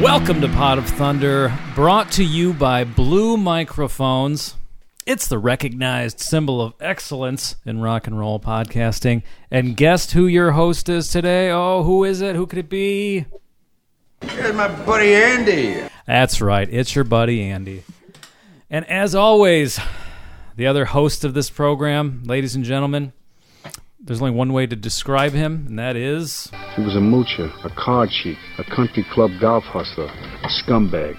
Welcome to Pod of Thunder, brought to you by Blue Microphones. It's the recognized symbol of excellence in rock and roll podcasting. And guess who your host is today? Oh, who is it? Who could it be? Here's my buddy Andy. That's right. It's your buddy Andy. And as always, the other host of this program, ladies and gentlemen, there's only one way to describe him, and that is... He was a moocher, a card cheat, a country club golf hustler, a scumbag.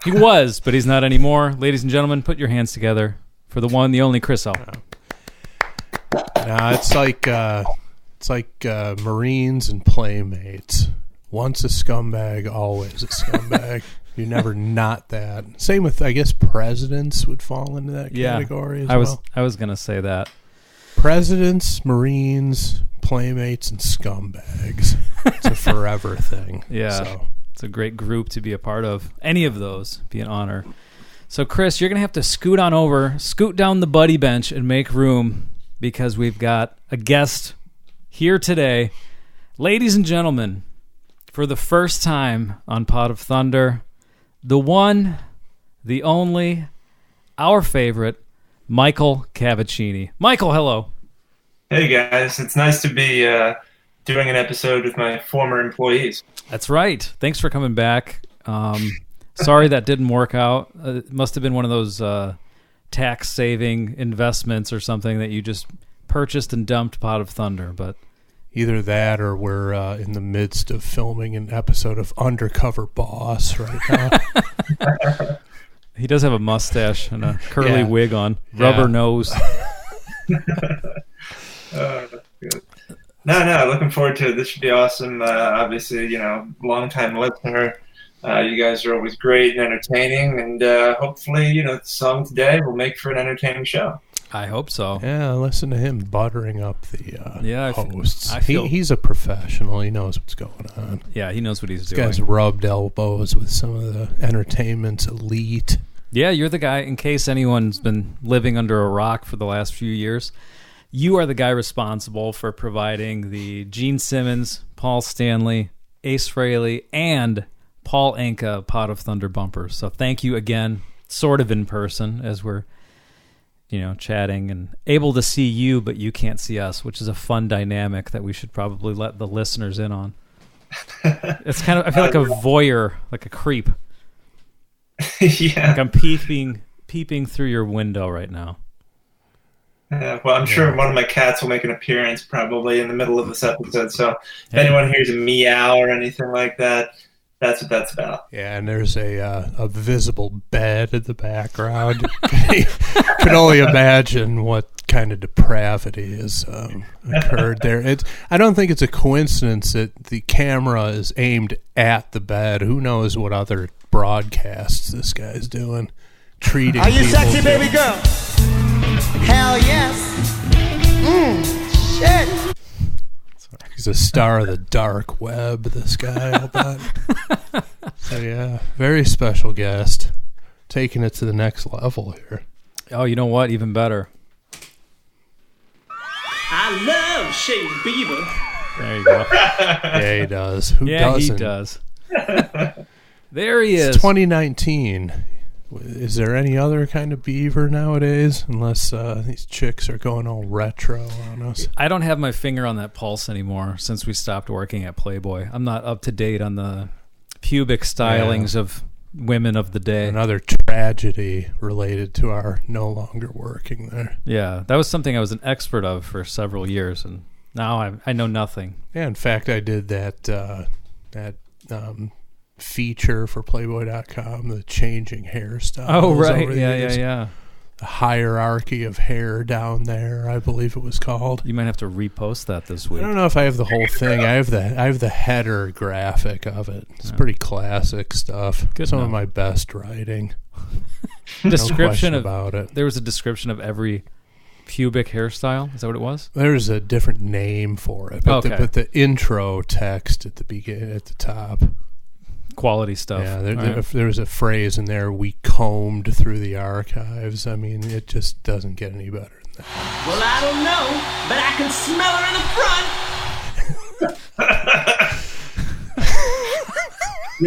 He was, but he's not anymore. Ladies and gentlemen, put your hands together for the one, the only Chris O. Nah, it's like Marines and Playmates. Once a scumbag, always a scumbag. You're never not that. Same with, I guess, presidents would fall into that category as well. I was going to say that. Presidents, Marines, Playmates, and scumbags. It's a forever thing. Yeah, so. It's a great group to be a part of. Any of those be an honor. So, Chris, you're going to have to scoot down the buddy bench and make room because we've got a guest here today. Ladies and gentlemen, for the first time on Pod of Thunder, the one, the only, our favorite, Michael Cavacini. Michael, hello. Hey, guys. It's nice to be doing an episode with my former employees. That's right. Thanks for coming back. Sorry that didn't work out. It must have been one of those tax-saving investments or something that you just purchased and dumped Pod of Thunder. But either that or we're in the midst of filming an episode of Undercover Boss right now. He does have a mustache and a curly wig on. Rubber nose. Good. No, looking forward to it. This should be awesome. Obviously, long-time listener. You guys are always great and entertaining, and hopefully, the song today will make for an entertaining show. I hope so. Yeah, listen to him buttering up the hosts. He's a professional. He knows what's going on. Yeah, he knows what he's doing. This guy's rubbed elbows with some of the entertainment's elite. Yeah, you're the guy, in case anyone's been living under a rock for the last few years, you are the guy responsible for providing the Gene Simmons, Paul Stanley, Ace Frehley, and Paul Anka Pod of Thunder bumpers. So thank you again, sort of in person, as we're chatting and able to see you, but you can't see us, which is a fun dynamic that we should probably let the listeners in on. It's kind of, I feel like a voyeur, like a creep. Yeah. Like I'm peeping through your window right now. Well, I'm sure one of my cats will make an appearance probably in the middle of this episode. So if anyone hears a meow or anything like that, that's what that's about. Yeah, and there's a visible bed in the background. You can only imagine what kind of depravity has occurred there. I don't think it's a coincidence that the camera is aimed at the bed. Who knows what other broadcasts this guy's doing? Treating Are you people sexy, baby girl? Hell yes. Shit. He's a star of the dark web, this guy, I'll bet. So, yeah, very special guest. Taking it to the next level here. Oh, you know what? Even better. I love Shane Bieber. There you go. Yeah, he does. Who doesn't? He does. There he is. It's 2019. Is there any other kind of beaver nowadays? Unless these chicks are going all retro on us. I don't have my finger on that pulse anymore since we stopped working at Playboy. I'm not up to date on the pubic stylings of women of the day. Another tragedy related to our no longer working there. Yeah, that was something I was an expert of for several years, and now I know nothing. Yeah, in fact, I did that feature for Playboy.com, the changing hairstyles. Oh, right. Yeah. The hierarchy of hair down there, I believe it was called. You might have to repost that this week. I don't know if I have the whole thing. I have the header graphic of it. It's pretty classic stuff. Some of my best writing. Description no about it. There was a description of every pubic hairstyle. Is that what it was? There's a different name for it, but, but the intro text at the top. Quality stuff. Yeah, there was a phrase in there, we combed through the archives. I mean, it just doesn't get any better than that. Well, I don't know, but I can smell her in the front.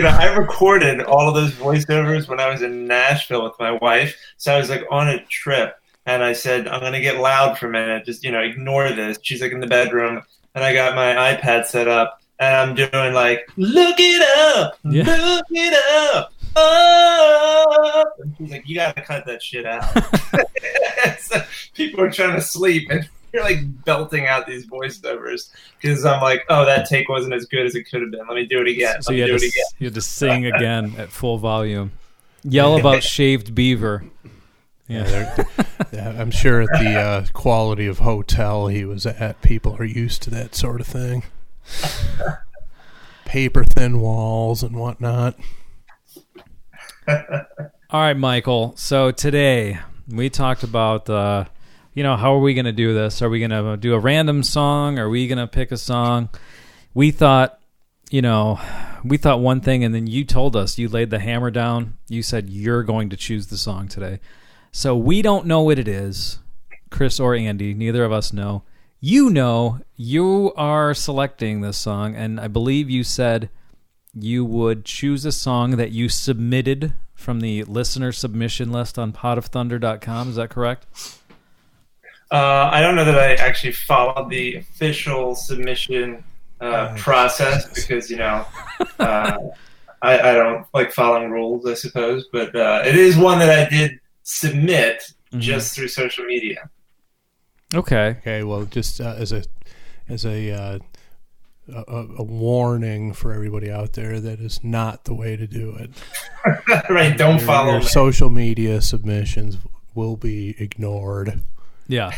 I recorded all of those voiceovers when I was in Nashville with my wife. So I was like on a trip, and I said, I'm going to get loud for a minute. Just, ignore this. She's like in the bedroom, and I got my iPad set up, and I'm doing like, look it up, look it up. Oh! And she's like, you got to cut that shit out. So people are trying to sleep, and you're like belting out these voiceovers because I'm like, oh, that take wasn't as good as it could have been. Let me do it again. So you had to sing again at full volume. Yell about shaved beaver. Yeah, I'm sure at the quality of hotel he was at, people are used to that sort of thing. Paper thin walls and whatnot. All right, Michael. So today we talked about, how are we going to do this? Are we going to do a random song? Are we going to pick a song? We thought one thing, and then you told us, you laid the hammer down. You said you're going to choose the song today. So we don't know what it is, Chris or Andy. Neither of us know. You are selecting this song, and I believe you said you would choose a song that you submitted from the listener submission list on potofthunder.com. Is that correct? I don't know that I actually followed the official submission process because, I don't like following rules, I suppose. But it is one that I did submit just through social media. Okay. Well, just as a warning for everybody out there, that is not the way to do it. Right, don't follow your me. Social media submissions will be ignored. Yeah.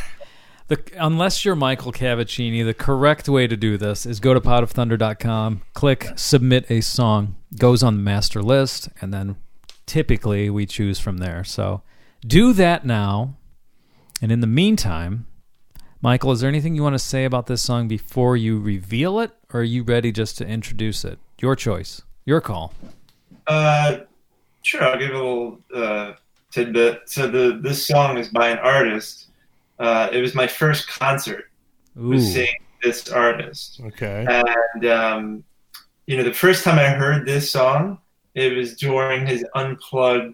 Unless you're Michael Cavacini, the correct way to do this is go to potofthunder.com, click submit a song, goes on the master list, and then typically we choose from there. So do that now. And in the meantime, Michael, is there anything you want to say about this song before you reveal it, or are you ready just to introduce it? Your choice. Your call. Sure, I'll give a little tidbit. So this song is by an artist. It was my first concert. Was seeing this artist. Okay. And, the first time I heard this song, it was during his Unplugged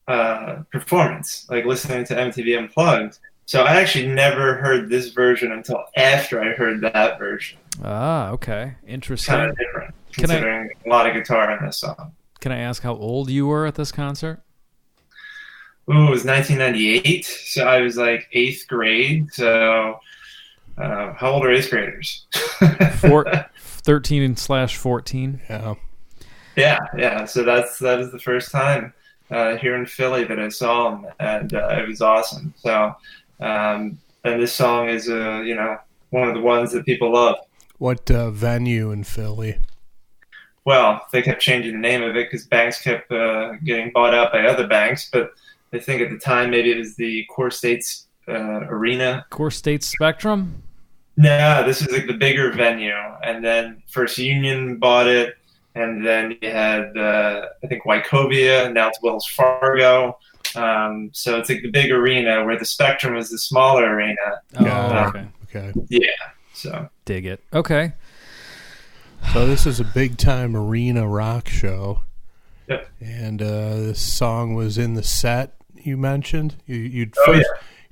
performance, like listening to MTV Unplugged. So I actually never heard this version until after I heard that version. Ah, okay. Interesting. Kind of different, considering a lot of guitar in this song. Can I ask how old you were at this concert? Ooh, it was 1998, so I was like 8th grade. So how old are 8th graders? 13/14. Yeah. So that is the first time here in Philly that I saw him, and it was awesome. So, and this song is one of the ones that people love. What venue in Philly? Well, they kept changing the name of it because banks kept getting bought out by other banks, but I think at the time maybe it was the Core States Arena. Core States Spectrum? No, this is like the bigger venue. And then First Union bought it. And then you had, I think, Wachovia. Now it's Wells Fargo. So it's like the big arena where the Spectrum was the smaller arena. Okay. Yeah. So dig it. Okay. So this is a big-time arena rock show. Yep. And this song was in the set you mentioned. You'd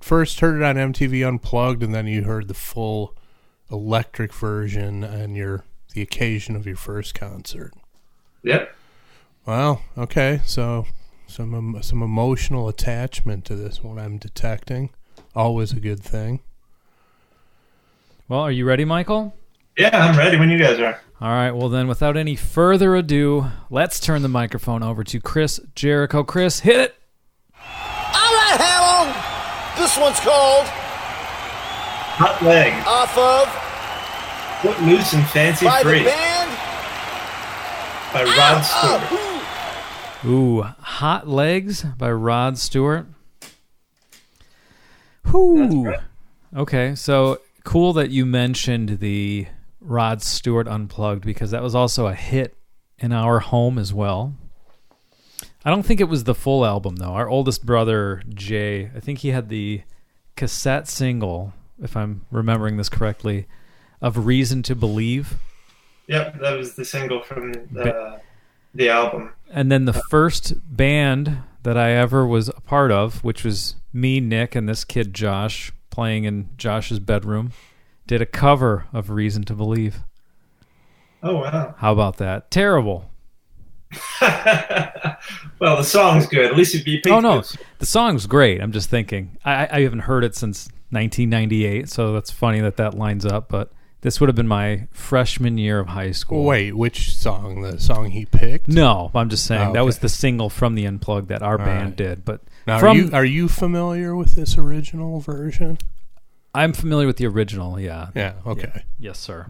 first heard it on MTV Unplugged, and then you heard the full electric version on the occasion of your first concert. Yep. Well, okay. So some emotional attachment to this one I'm detecting. Always a good thing. Well, are you ready, Michael? Yeah, I'm ready when you guys are. All right, well then, without any further ado, let's turn the microphone over to Chris Jericho. Chris, hit it! All right, Hallon. This one's called Hot Leg. Off of Footloose and Fancy by Free the band by Rod Stewart. Ooh, Hot Legs by Rod Stewart. Whoo. Right. Okay, so cool that you mentioned the Rod Stewart Unplugged, because that was also a hit in our home as well. I don't think it was the full album, though. Our oldest brother, Jay, I think he had the cassette single, if I'm remembering this correctly, of Reason to Believe. Yep, that was the single from the album. And then the first band that I ever was a part of, which was me, Nick, and this kid Josh, playing in Josh's bedroom, did a cover of Reason to Believe. Oh, wow. How about that? Terrible. Well, the song's good. At least it'd be. Oh, no. The song's great. I'm just thinking. I haven't heard it since 1998, so that's funny that lines up, but this would have been my freshman year of high school. Wait, which song? The song he picked? No, I'm just saying okay. That was the single from the Unplugged that our band did. But now, are you familiar with this original version? I'm familiar with the original, yeah. Yeah, okay. Yeah. Yes, sir.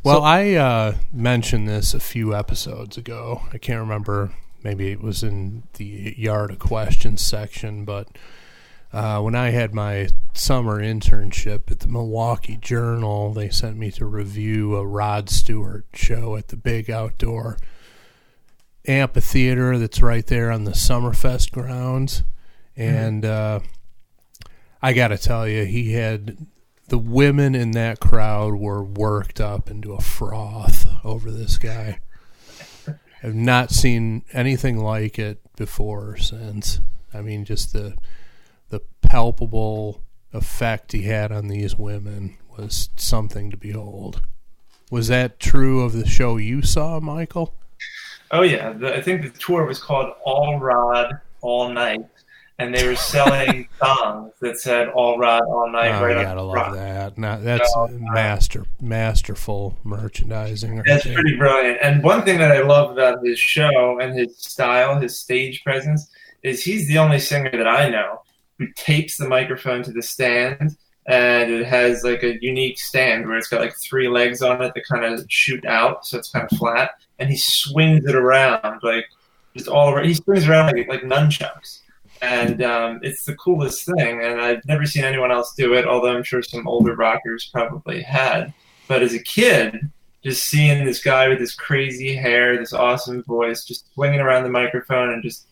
Well, I mentioned this a few episodes ago. I can't remember. Maybe it was in the Yard of Questions section, but when I had my summer internship at the Milwaukee Journal, they sent me to review a Rod Stewart show at the big outdoor amphitheater that's right there on the Summerfest grounds. And I got to tell you, he had the women in that crowd were worked up into a froth over this guy. I've not seen anything like it before or since. I mean, just the palpable effect he had on these women was something to behold. Was that true of the show you saw, Michael? Oh, yeah. I think the tour was called All Rod, All Night, and they were selling songs that said All Rod, All Night. Oh, right you on gotta the love front. that. That's masterful merchandising. Right That's there. pretty brilliant. And one thing that I love about his show and his style, his stage presence, is he's the only singer that I know who tapes the microphone to the stand, and it has like a unique stand where it's got like 3 legs on it that kind of shoot out, so it's kind of flat, and he swings it around like just all over. He swings around like nunchucks, and it's the coolest thing. And I've never seen anyone else do it, although I'm sure some older rockers probably had. But as a kid, just seeing this guy with this crazy hair, this awesome voice, just swinging around the microphone and just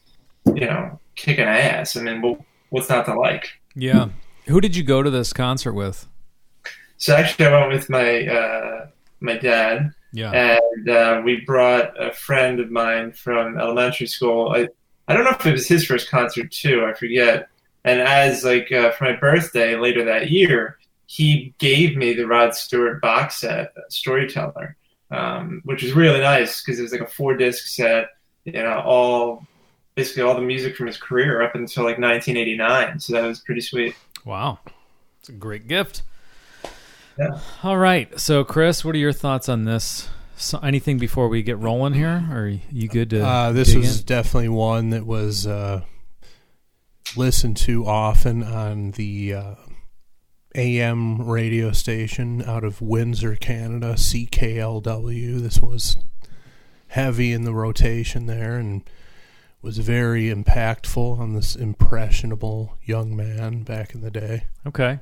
kicking ass. I mean, what's not to like? Yeah. Who did you go to this concert with? So actually, I went with my dad. Yeah. And we brought a friend of mine from elementary school. I don't know if it was his first concert too. I forget. And as for my birthday later that year, he gave me the Rod Stewart box set, Storyteller, which was really nice because it was like a 4-disc set. Basically all the music from his career up until like 1989. So that was pretty sweet. Wow. It's a great gift. Yeah. All right. So, Chris, what are your thoughts on this? So anything before we get rolling here? Or are you good to this was definitely one that was listened to often on the AM radio station out of Windsor, Canada, CKLW. This was heavy in the rotation there and was very impactful on this impressionable young man back in the day. Okay.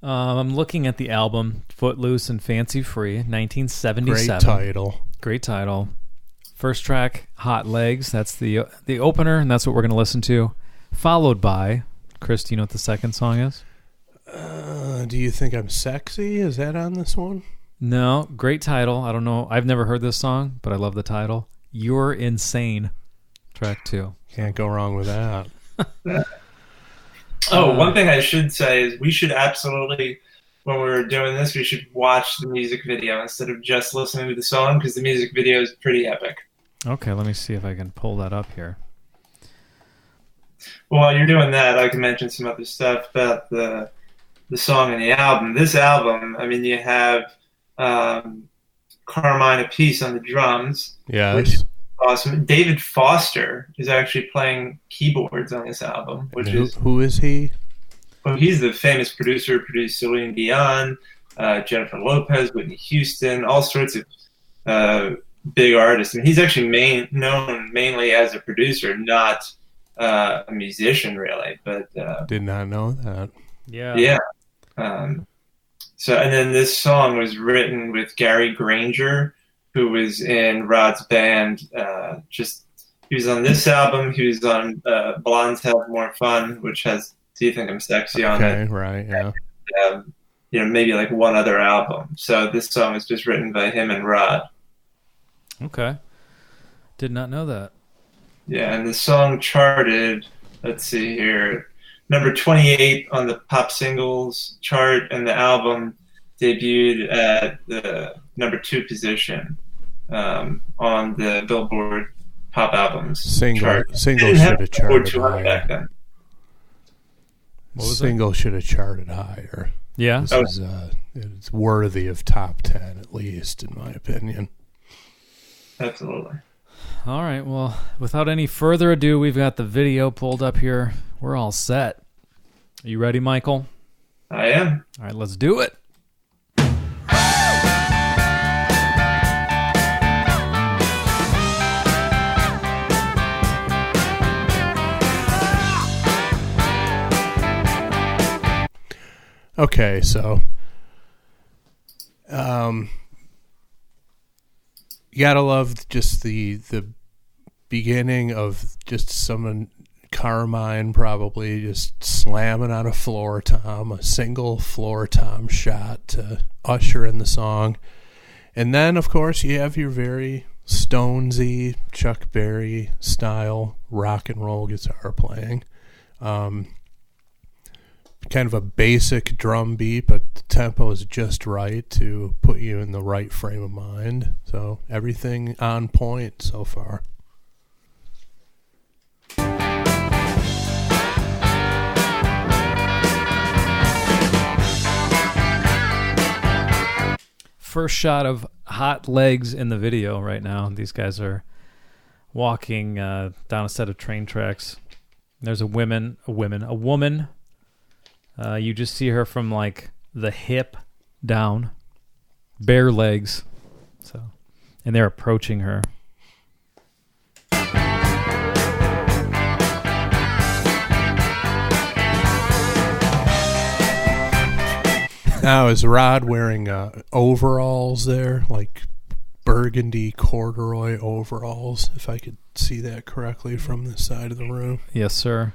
I'm looking at the album Footloose and Fancy Free, 1977. Great title. First track, Hot Legs. That's the opener, and that's what we're going to listen to. Followed by, Chris, do you know what the second song is? Do you think I'm sexy? Is that on this one? No. Great title. I don't know. I've never heard this song, but I love the title. You're Insane. Track 2. Can't go wrong with that. One thing I should say is we should absolutely, when we're doing this, we should watch the music video instead of just listening to the song because the music video is pretty epic. Okay, let me see if I can pull that up here. Well, while you're doing that, I can mention some other stuff about the song and the album. This album, I mean, you have Carmine Appice on the drums. Yes. Which is awesome. David Foster is actually playing keyboards on this album. Who is he? Well, he's the famous producer who produced Celine Dion, Jennifer Lopez, Whitney Houston, all sorts of big artists. And he's actually known mainly as a producer, not a musician, really. But did not know that. Yeah. And then this song was written with Gary Granger, who was in Rod's band. He was on this album. He was on Blondes Have More Fun, which has Do You Think I'm Sexy on it. Okay, right, yeah. Maybe like one other album. So this song is just written by him and Rod. Okay. Did not know that. Yeah, and the song charted, let's see here, number 28 on the pop singles chart, and the album debuted at the number 2 position on the Billboard Pop Albums chart. Single should have charted 200 back higher. then. Single should have charted higher. Yeah. This is it's worthy of top 10 at least, in my opinion. Absolutely. All right. Well, without any further ado, we've got the video pulled up here. We're all set. Are you ready, Michael? I am. All right, let's do it. Okay, so you gotta love just the beginning of just someone, Carmine probably just slamming on a floor tom, a single floor tom shot to usher in the song. And then, of course, you have your very Stonesy, Chuck Berry style rock and roll guitar playing. Kind of a basic drum beat, but the tempo is just right to put you in the right frame of mind. So everything on point so far. First shot of hot legs in the video right now. These guys are walking down a set of train tracks. There's a woman. You just see her from like the hip down, bare legs. So, and they're approaching her. Now, is Rod wearing overalls there, like burgundy corduroy overalls, if I could see that correctly from this side of the room? Yes, sir.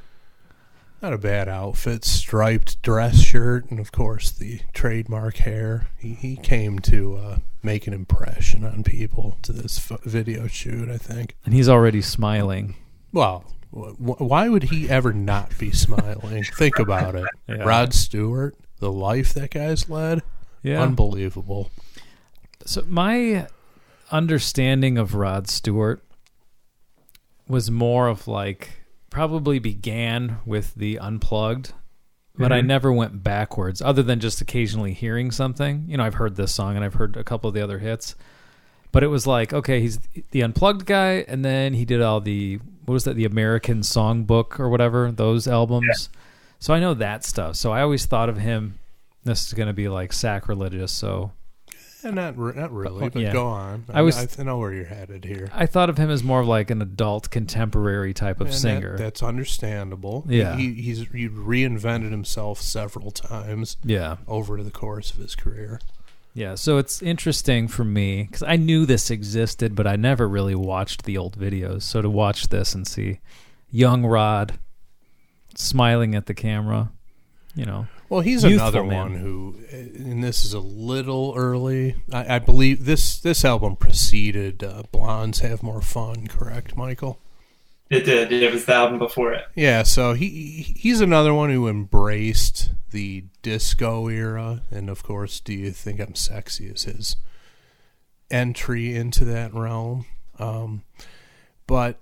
Not a bad outfit. Striped dress shirt, and of course the trademark hair. He came to make an impression on people to this video shoot, I think. And he's already smiling. Well, why would he ever not be smiling? Think about it. Yeah. Rod Stewart, the life that guy's led, unbelievable. So my understanding of Rod Stewart was more of like, probably began with the Unplugged, but I never went backwards other than just occasionally hearing something. You know, I've heard this song and I've heard a couple of the other hits, but it was like, okay, he's the Unplugged guy, and then he did all the, what was that, the American Songbook or whatever, those albums. Yeah. So I know that stuff. So I always thought of him, this is going to be like sacrilegious, so... Not really, but go on. I know where you're headed here. I thought of him as more of like an adult contemporary type of singer. That's understandable. Yeah. He reinvented himself several times over the course of his career. Yeah, so it's interesting for me because I knew this existed, but I never really watched the old videos. So to watch this and see young Rod smiling at the camera, you know. Well, he's another one who, and this is a little early. I believe this album preceded Blondes Have More Fun, correct, Michael? It did. It was the album before it. Yeah, so he's another one who embraced the disco era, and of course, Do You Think I'm Sexy is his entry into that realm. But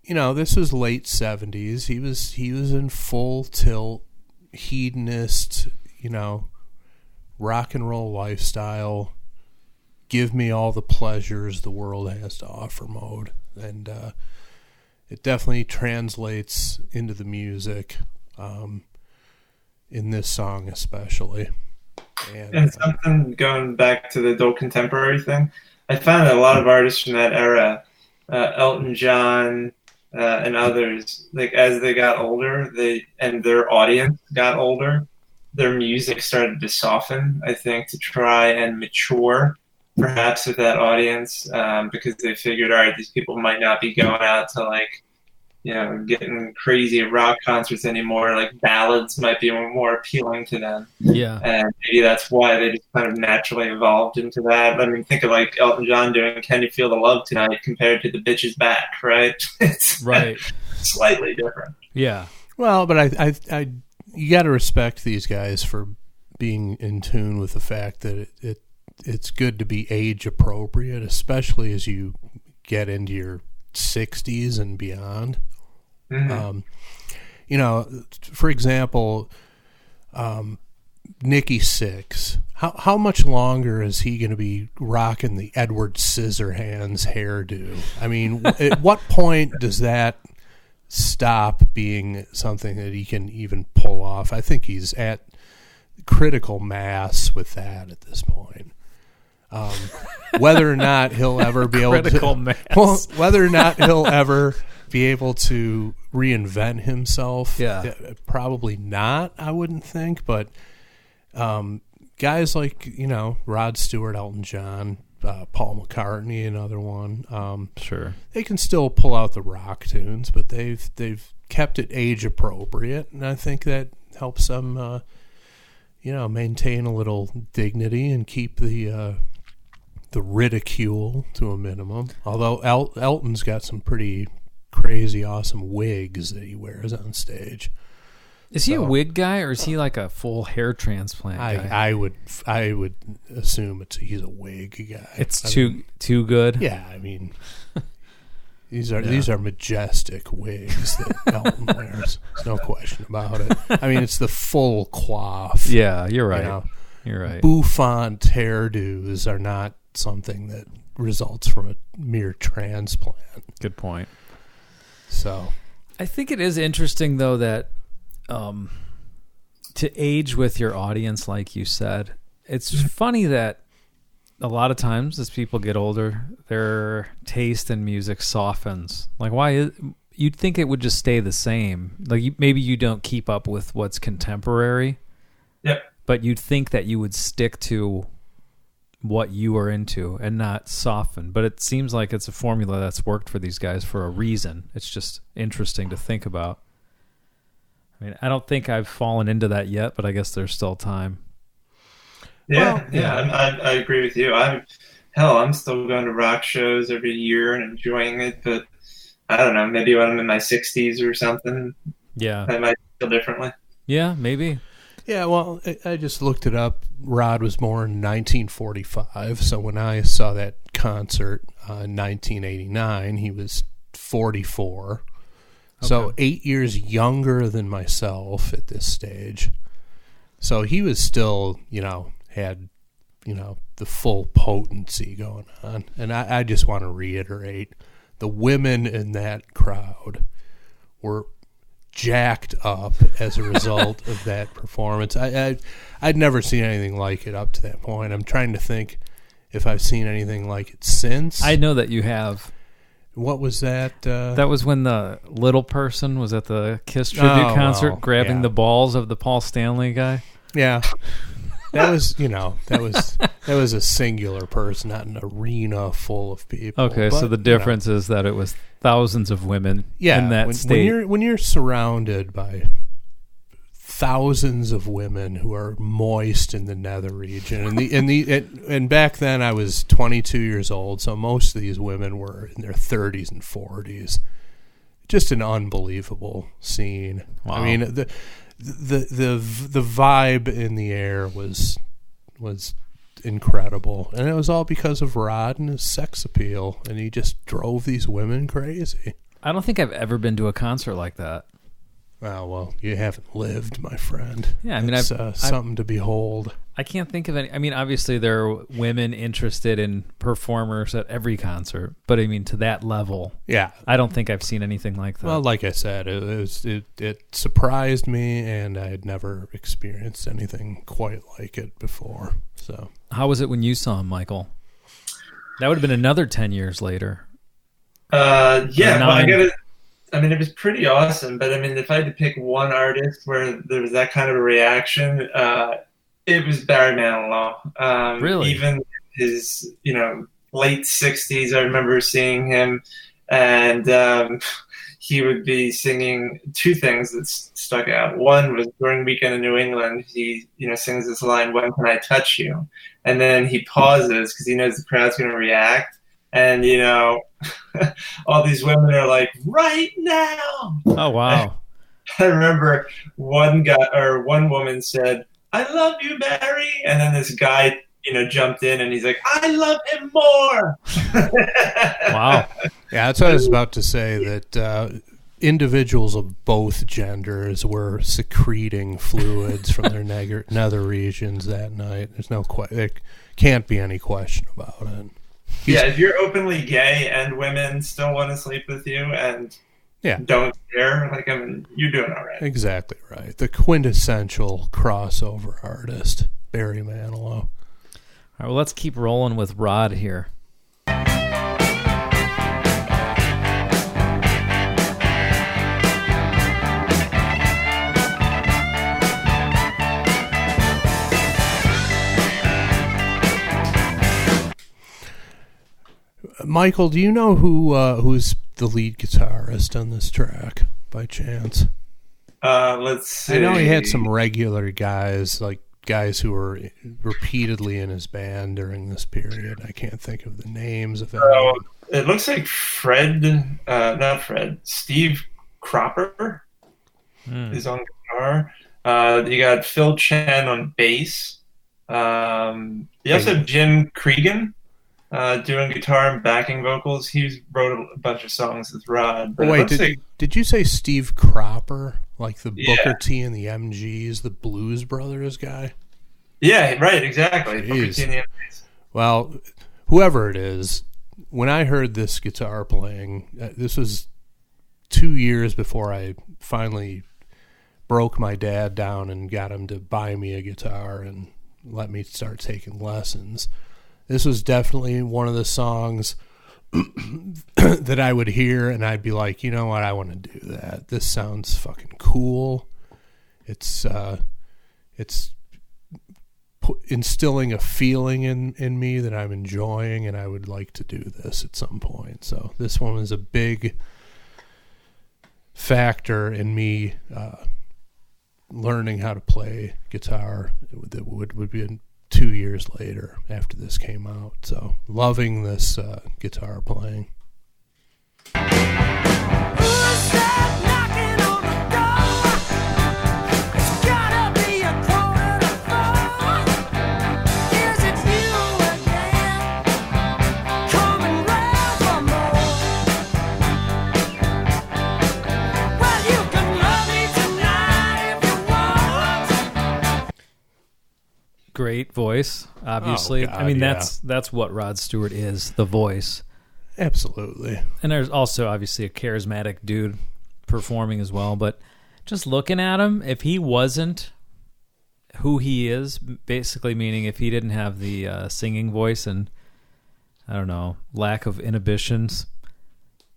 you know, this was late 70s. He was in full tilt, hedonist, you know, rock and roll lifestyle, give me all the pleasures the world has to offer mode. And it definitely translates into the music, in this song especially. And something going back to the adult contemporary thing, I found that a lot of artists from that era, Elton John, and others, like as they got older, and their audience got older, their music started to soften, I think, to try and mature perhaps with that audience, because they figured, all right, these people might not be going out to like getting crazy at rock concerts anymore. Like ballads might be more appealing to them. Yeah. And maybe that's why they just kind of naturally evolved into that. I mean, think of like Elton John doing Can You Feel the Love Tonight compared to The Bitch Is Back, right? It's right. Slightly different. Yeah. Well, but I you got to respect these guys for being in tune with the fact that it's good to be age appropriate, especially as you get into your 60s and beyond. Mm-hmm. For example, Nikki Sixx. How much longer is he going to be rocking the Edward Scissorhands hairdo? I mean, at what point does that stop being something that he can even pull off? I think he's at critical mass with that at this point. Whether or not he'll ever be able whether or not he'll ever be able to reinvent himself, probably not. I wouldn't think, but guys like Rod Stewart, Elton John, Paul McCartney, another one. Sure, they can still pull out the rock tunes, but they've kept it age appropriate, and I think that helps them, maintain a little dignity and keep the ridicule to a minimum. Although Elton's got some pretty crazy, awesome wigs that he wears on stage. Is he a wig guy, or is he like a full hair transplant guy? I would assume he's a wig guy. It's too good. Yeah, I mean, these are majestic wigs that Elton wears. There's no question about it. I mean, it's the full coif. Yeah, you're right. You're right. Bouffant hairdos are not something that results from a mere transplant. Good point. So, I think it is interesting though that to age with your audience, like you said, it's funny that a lot of times as people get older, their taste in music softens. Like, you'd think it would just stay the same. Like, maybe you don't keep up with what's contemporary. Yep. But you'd think that you would stick to what you are into and not soften. But it seems like it's a formula that's worked for these guys for a reason. It's just interesting to think about. I mean, I don't think I've fallen into that yet, but I guess there's still time. Yeah, I agree with you. I'm still going to rock shows every year and enjoying it, but I don't know, maybe when I'm in my 60s or something, I might feel differently. Yeah, maybe. Yeah, well, I just looked it up. Rod was born in 1945, so when I saw that concert in 1989, he was 44. Okay. So 8 years younger than myself at this stage. So he was still, had, the full potency going on. And I just want to reiterate, the women in that crowd were jacked up as a result of that performance. I'd never seen anything like it up to that point. I'm trying to think if I've seen anything like it since. I know that you have. What was that? That was when the little person was at the Kiss tribute concert grabbing the balls of the Paul Stanley guy. Yeah. That was, that was a singular person, not an arena full of people. Okay, but, so the difference is that it was thousands of women in that state. When you're surrounded by thousands of women who are moist in the nether region, and back then I was 22 years old, so most of these women were in their 30s and 40s. Just an unbelievable scene. Wow. I mean, the vibe in the air was incredible, and it was all because of Rod and his sex appeal, and he just drove these women crazy. I don't think I've ever been to a concert like that. Oh, well, you haven't lived, my friend. Yeah, I mean, it's something to behold. I can't think of any. I mean, obviously there are women interested in performers at every concert, but I mean, to that level, yeah, I don't think I've seen anything like that. Well, like I said, it surprised me, and I had never experienced anything quite like it before. So, how was it when you saw him, Michael? That would have been another 10 years later. Yeah, well, I mean, it was pretty awesome, but I mean, if I had to pick one artist where there was that kind of a reaction, it was Barry Manilow. Really? Even his, late 60s, I remember seeing him, and he would be singing two things that stuck out. One was during Weekend in New England, he sings this line, "When can I touch you?" And then he pauses because he knows the crowd's going to react. And, all these women are like, "Right now." Oh, wow. I remember one woman said, "I love you, Barry." And then this guy, jumped in and he's like, "I love him more." Wow. Yeah, that's what I was about to say, that individuals of both genders were secreting fluids from their nether regions that night. There can't be any question about it. Yeah, if you're openly gay and women still want to sleep with you and don't care, you're doing all right. Exactly right. The quintessential crossover artist, Barry Manilow. All right, well, let's keep rolling with Rod here. Michael, do you know who's the lead guitarist on this track, by chance? Let's see. I know he had some regular guys, like guys who were repeatedly in his band during this period. I can't think of the names of anyone. It looks like Steve Cropper is on guitar. You got Phil Chen on bass. You also have Jim Cregan doing guitar and backing vocals. He wrote a bunch of songs with Rod. Oh, wait, did you say Steve Cropper? Like the Booker T and the MGs, the Blues Brothers guy? Yeah, right, exactly. Jeez. Booker T and the MGs. Well, whoever it is, when I heard this guitar playing, this was 2 years before I finally broke my dad down and got him to buy me a guitar and let me start taking lessons. This was definitely one of the songs that I would hear and I'd be like, you know what, I want to do that. This sounds fucking cool. It's instilling a feeling in me that I'm enjoying, and I would like to do this at some point. So this one was a big factor in me learning how to play guitar. That would be 2 years later after this came out. So loving this guitar playing. Great voice, obviously. Oh, God, I mean, that's what Rod Stewart is, the voice. Absolutely. And there's also obviously a charismatic dude performing as well. But just looking at him, if he wasn't who he is, basically meaning if he didn't have the singing voice and, I don't know, lack of inhibitions,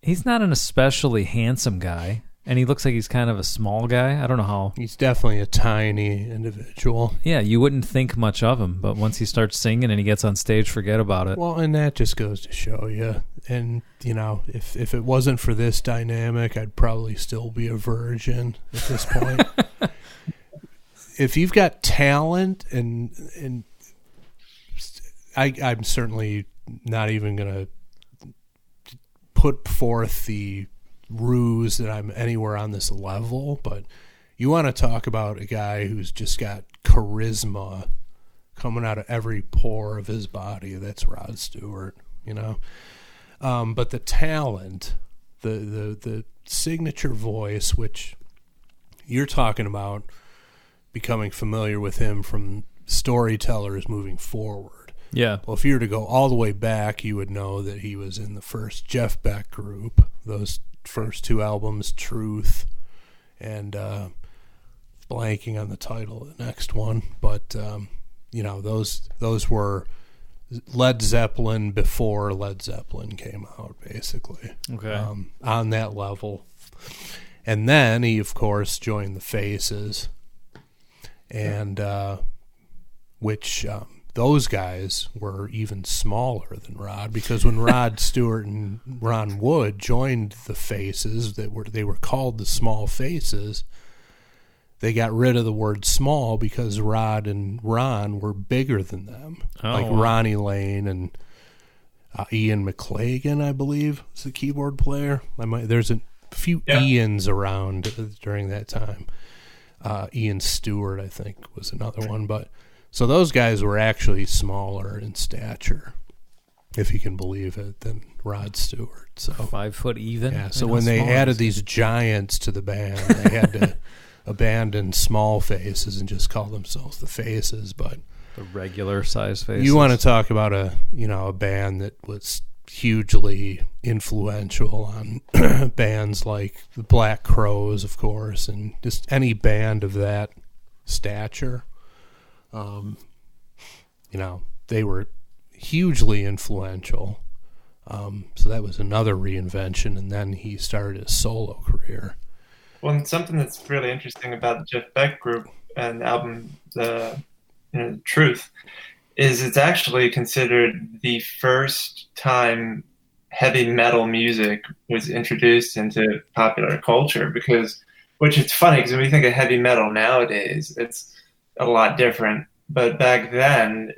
he's not an especially handsome guy. And he looks like he's kind of a small guy. I don't know how. He's definitely a tiny individual. Yeah, you wouldn't think much of him, but once he starts singing and he gets on stage, forget about it. Well, and that just goes to show you. And, if it wasn't for this dynamic, I'd probably still be a virgin at this point. If you've got talent, and I'm certainly not even going to put forth the ruse that I'm anywhere on this level, but you want to talk about a guy who's just got charisma coming out of every pore of his body. That's Rod Stewart, but the talent, the signature voice, which you're talking about becoming familiar with him from Storytellers moving forward. Yeah. Well, if you were to go all the way back, you would know that he was in the first Jeff Beck group, those first two albums, Truth, and blanking on the title of the next one, but those were Led Zeppelin before Led Zeppelin came out, basically. Okay. On that level. And then he, of course, joined the Faces, and which those guys were even smaller than Rod, because when Rod Stewart and Ron Wood joined the Faces, they were called the Small Faces. They got rid of the word small because Rod and Ron were bigger than them. Like Ronnie Lane and Ian McClagan, I believe, was the keyboard player. There's a few Ians around during that time. Ian Stewart, I think, was another one. But so those guys were actually smaller in stature, if you can believe it, than Rod Stewart. So 5 foot even. Yeah. So when they added these giants to the band, they had to abandon Small Faces and just call themselves the Faces. But the regular size Faces. You want to talk about a band that was hugely influential on bands like the Black Crowes, of course, and just any band of that stature. They were hugely influential. So that was another reinvention, and then he started his solo career. Well, and something that's really interesting about the Jeff Beck group and the album, The Truth, is it's actually considered the first time heavy metal music was introduced into popular culture, which is funny because when we think of heavy metal nowadays, it's a lot different. But back then,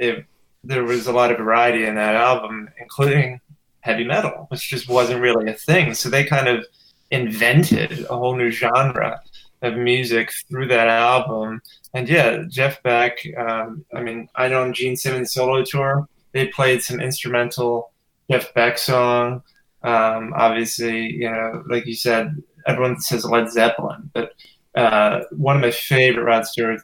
there was a lot of variety in that album, including heavy metal, which just wasn't really a thing. So they kind of invented a whole new genre of music through that album. And yeah, Jeff Beck, I know on Gene Simmons' solo tour, they played some instrumental Jeff Beck song. Obviously, like you said, everyone says Led Zeppelin, but one of my favorite Rod Stewart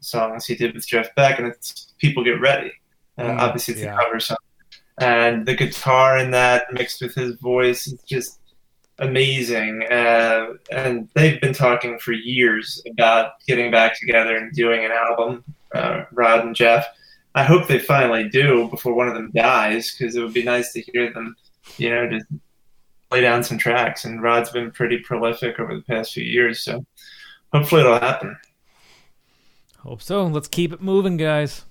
songs he did with Jeff Beck, and it's People Get Ready. Obviously, it's a cover song. And the guitar in that mixed with his voice, it's just amazing. And they've been talking for years about getting back together and doing an album, Rod and Jeff. I hope they finally do before one of them dies, because it would be nice to hear them, just lay down some tracks. And Rod's been pretty prolific over the past few years, so hopefully it'll happen. Hope so. Let's keep it moving, guys.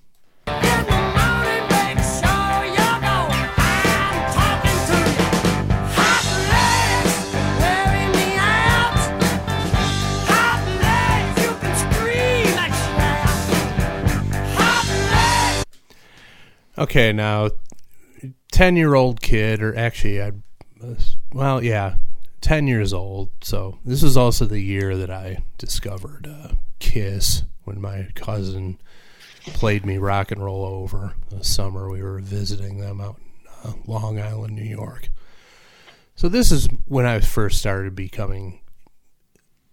Okay, now, 10-year-old kid, or actually, 10 years old. So this was also the year that I discovered Kiss, when my cousin played me Rock and Roll Over. The summer we were visiting them out in Long Island, New York. So this is when I first started becoming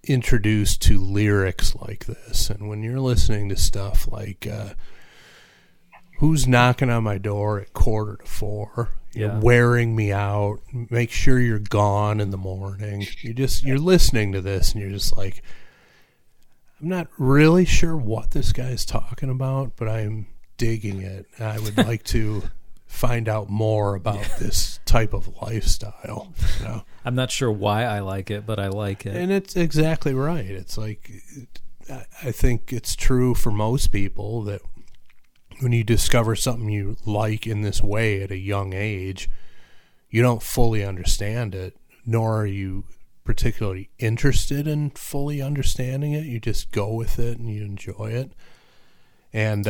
introduced to lyrics like this. And when you're listening to stuff like... Who's knocking on my door at 3:45? You're wearing me out. Make sure you're gone in the morning. You're listening to this and you're just like, I'm not really sure what this guy's talking about, but I'm digging it. I would like to find out more about this type of lifestyle. I'm not sure why I like it, but I like it. And it's exactly right. It's like, I think it's true for most people that when you discover something you like in this way at a young age, you don't fully understand it, nor are you particularly interested in fully understanding it. You just go with it and you enjoy it. And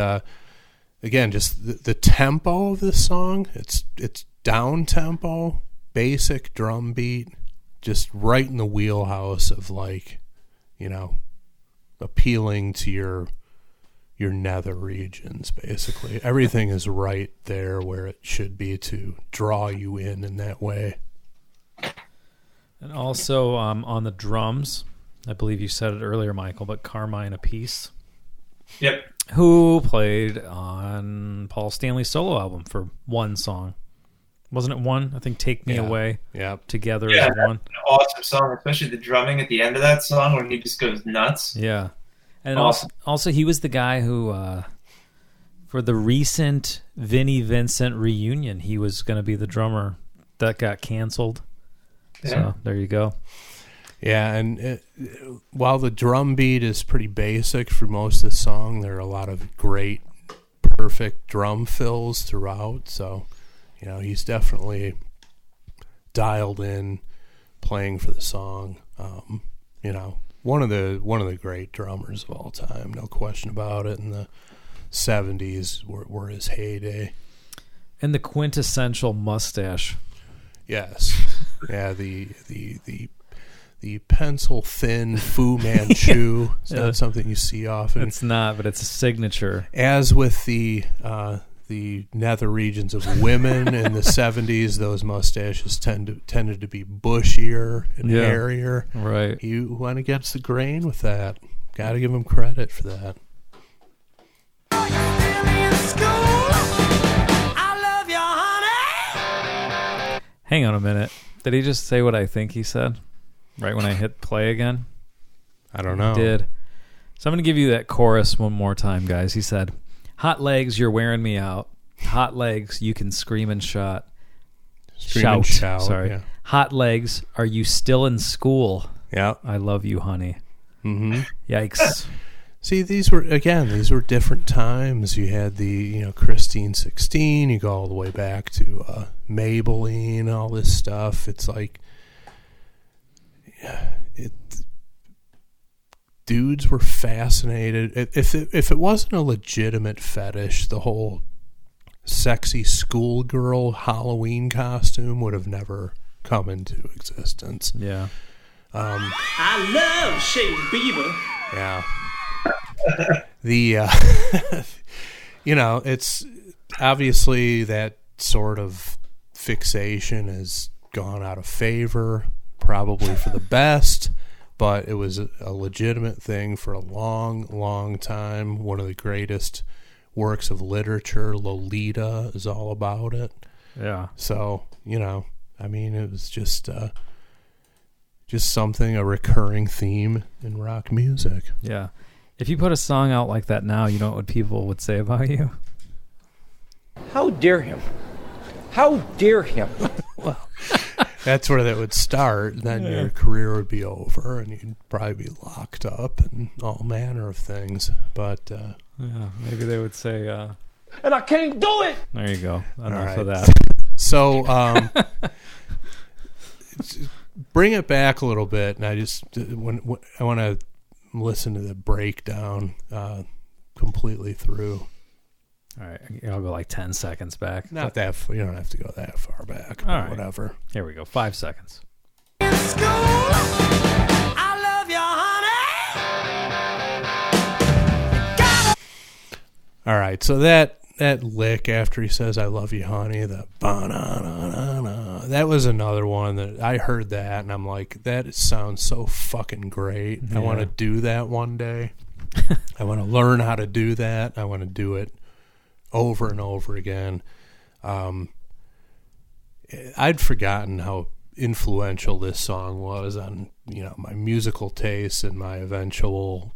again, just the tempo of this song, it's down tempo, basic drum beat, just right in the wheelhouse of appealing to your nether regions, basically. Everything is right there where it should be to draw you in that way. And also on the drums, I believe you said it earlier, Michael, but Carmine Appice. Yep. Who played on Paul Stanley's solo album for one song. Wasn't it one? I think Take Me Away. Yep. Together as one. An awesome song, especially the drumming at the end of that song when he just goes nuts. Yeah. And awesome. also, he was the guy who, for the recent Vinnie Vincent reunion, he was going to be the drummer. That got canceled. Yeah. So there you go. Yeah, and while the drum beat is pretty basic for most of the song, there are a lot of great perfect drum fills throughout. So, he's definitely dialed in, playing for the song. One of the great drummers of all time, no question about it. In the 70s were his heyday. And the quintessential mustache. Yes. Yeah, the pencil thin Fu Manchu. It's not something you see often. It's not, but it's a signature. As with the nether regions of women in the 70s, those mustaches tended to be bushier and hairier. Right. He went against the grain with that. Got to give him credit for that. Hang on a minute. Did he just say what I think he said? Right when I hit play again? I don't know. He did. So I'm going to give you that chorus one more time, guys. He said, "Hot legs, you're wearing me out. Hot legs, you can scream and shout. Sorry. Yeah. Hot legs, are you still in school? Yeah. I love you, honey." Mm-hmm. Yikes. See, these were different times. You had the, Christine 16. You go all the way back to Maybelline, all this stuff. It's like, dudes were fascinated. If it wasn't a legitimate fetish, the whole sexy schoolgirl Halloween costume would have never come into existence. Yeah. I love shaved beaver. Yeah. It's obviously that sort of fixation has gone out of favor, probably for the best, but it was a legitimate thing for a long, long time. One of the greatest works of literature, Lolita, is all about it. Yeah. So, it was just something, a recurring theme in rock music. Yeah. If you put a song out like that now, you know what people would say about you? How dare him? How dare him? Well, that's where that would start. Then your career would be over, and you'd probably be locked up and all manner of things. But maybe they would say, And I can't do it! there you go. Enough right. of that. So, bring it back a little bit, and I want to listen to the breakdown completely through. All right, I'll go like 10 seconds back. Not that you don't have to go that far back. All right. Whatever. Here we go. 5 seconds. In school, I love you, honey. All right, so that lick after he says "I love you, honey," the ba-na-na-na-na, that was another one that I heard that, and I'm like, that sounds so fucking great. Yeah. I want to do that one day. I want to learn how to do that. I want to do it over and over again. I'd forgotten how influential this song was on my musical tastes and my eventual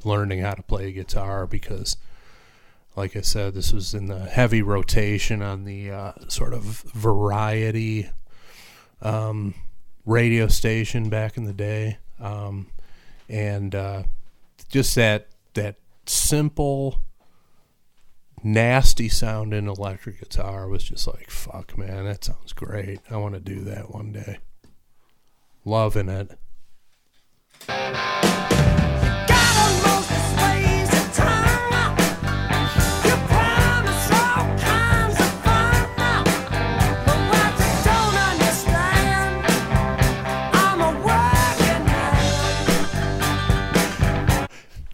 learning how to play guitar, because like I said, this was in the heavy rotation on the sort of variety radio station back in the day. And just that simple, nasty sounding electric guitar was just like, fuck, man, that sounds great. I want to do that one day. Loving it.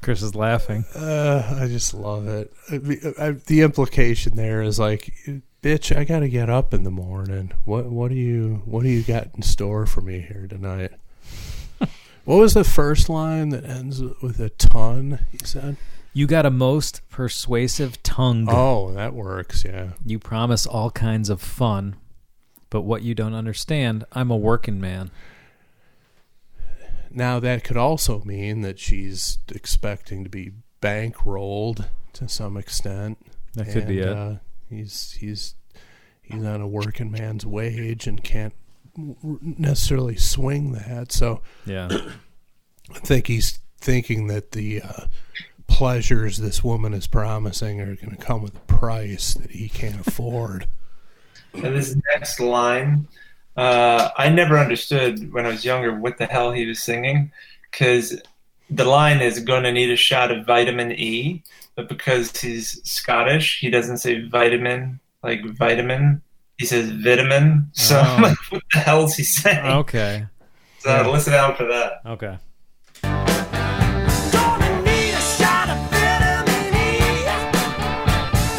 Chris is laughing. I just love it. The implication there is like, bitch, I got to get up in the morning. What do you got in store for me here tonight? What was the first line that ends with a ton, he said? You got a most persuasive tongue. Oh, that works, yeah. You promise all kinds of fun, but what you don't understand, I'm a working man. Now, that could also mean that she's expecting to be bankrolled to some extent. That could be it. He's on a working man's wage and can't necessarily swing that. So yeah, I think he's thinking that the pleasures this woman is promising are going to come with a price that he can't afford. And this next line, I never understood when I was younger what the hell he was singing, because the line is going to need a shot of vitamin E, but because he's Scottish, he doesn't say vitamin like vitamin. He says vitamin. So I'm like, what the hell is he saying? Okay. So listen out for that. Okay. Gonna need a shot of vitamin E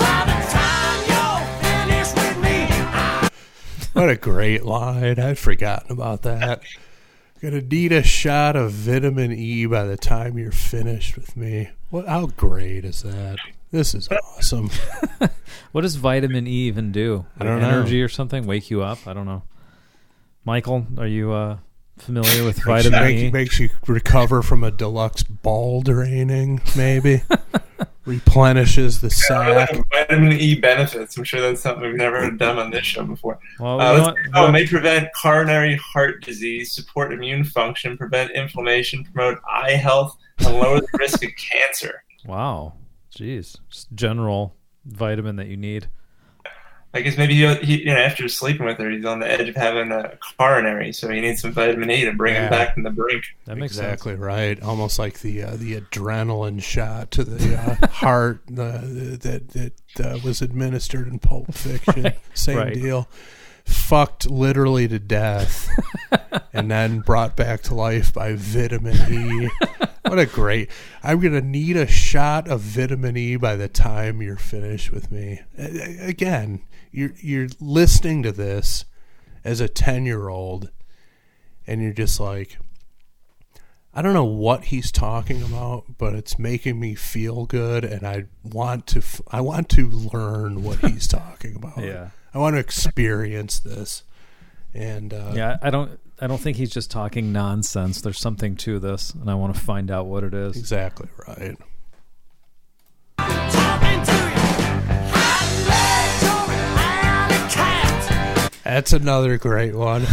by the time you're finished with me. What a great line. I'd forgotten about that. Gonna need a shot of vitamin E by the time you're finished with me. How great is that? This is awesome. What does vitamin E even do? I don't know. Energy or something? Wake you up? I don't know. Michael, are you familiar with vitamin E? Makes you recover from a deluxe ball draining, maybe. Replenishes the sack. Vitamin E benefits. I'm sure that's something we've never done on this show before. Well, it may prevent coronary heart disease, support immune function, prevent inflammation, promote eye health, and lower the risk of cancer. Wow. Jeez. Just general vitamin that you need. I guess maybe he after sleeping with her, he's on the edge of having a coronary, so he needs some vitamin E to bring him back from the brink. That makes exactly sense. Right. Almost like the adrenaline shot to the heart that was administered in Pulp Fiction. Same deal. Fucked literally to death and then brought back to life by vitamin E. What a great... I'm going to need a shot of vitamin E by the time you're finished with me. Again, you're listening to this as a 10-year-old and you're just like, I don't know what he's talking about, but it's making me feel good and I want to learn what he's talking about. Yeah. I want to experience this. And I don't think he's just talking nonsense. There's something to this, and I want to find out what it is. Exactly right. That's another great one.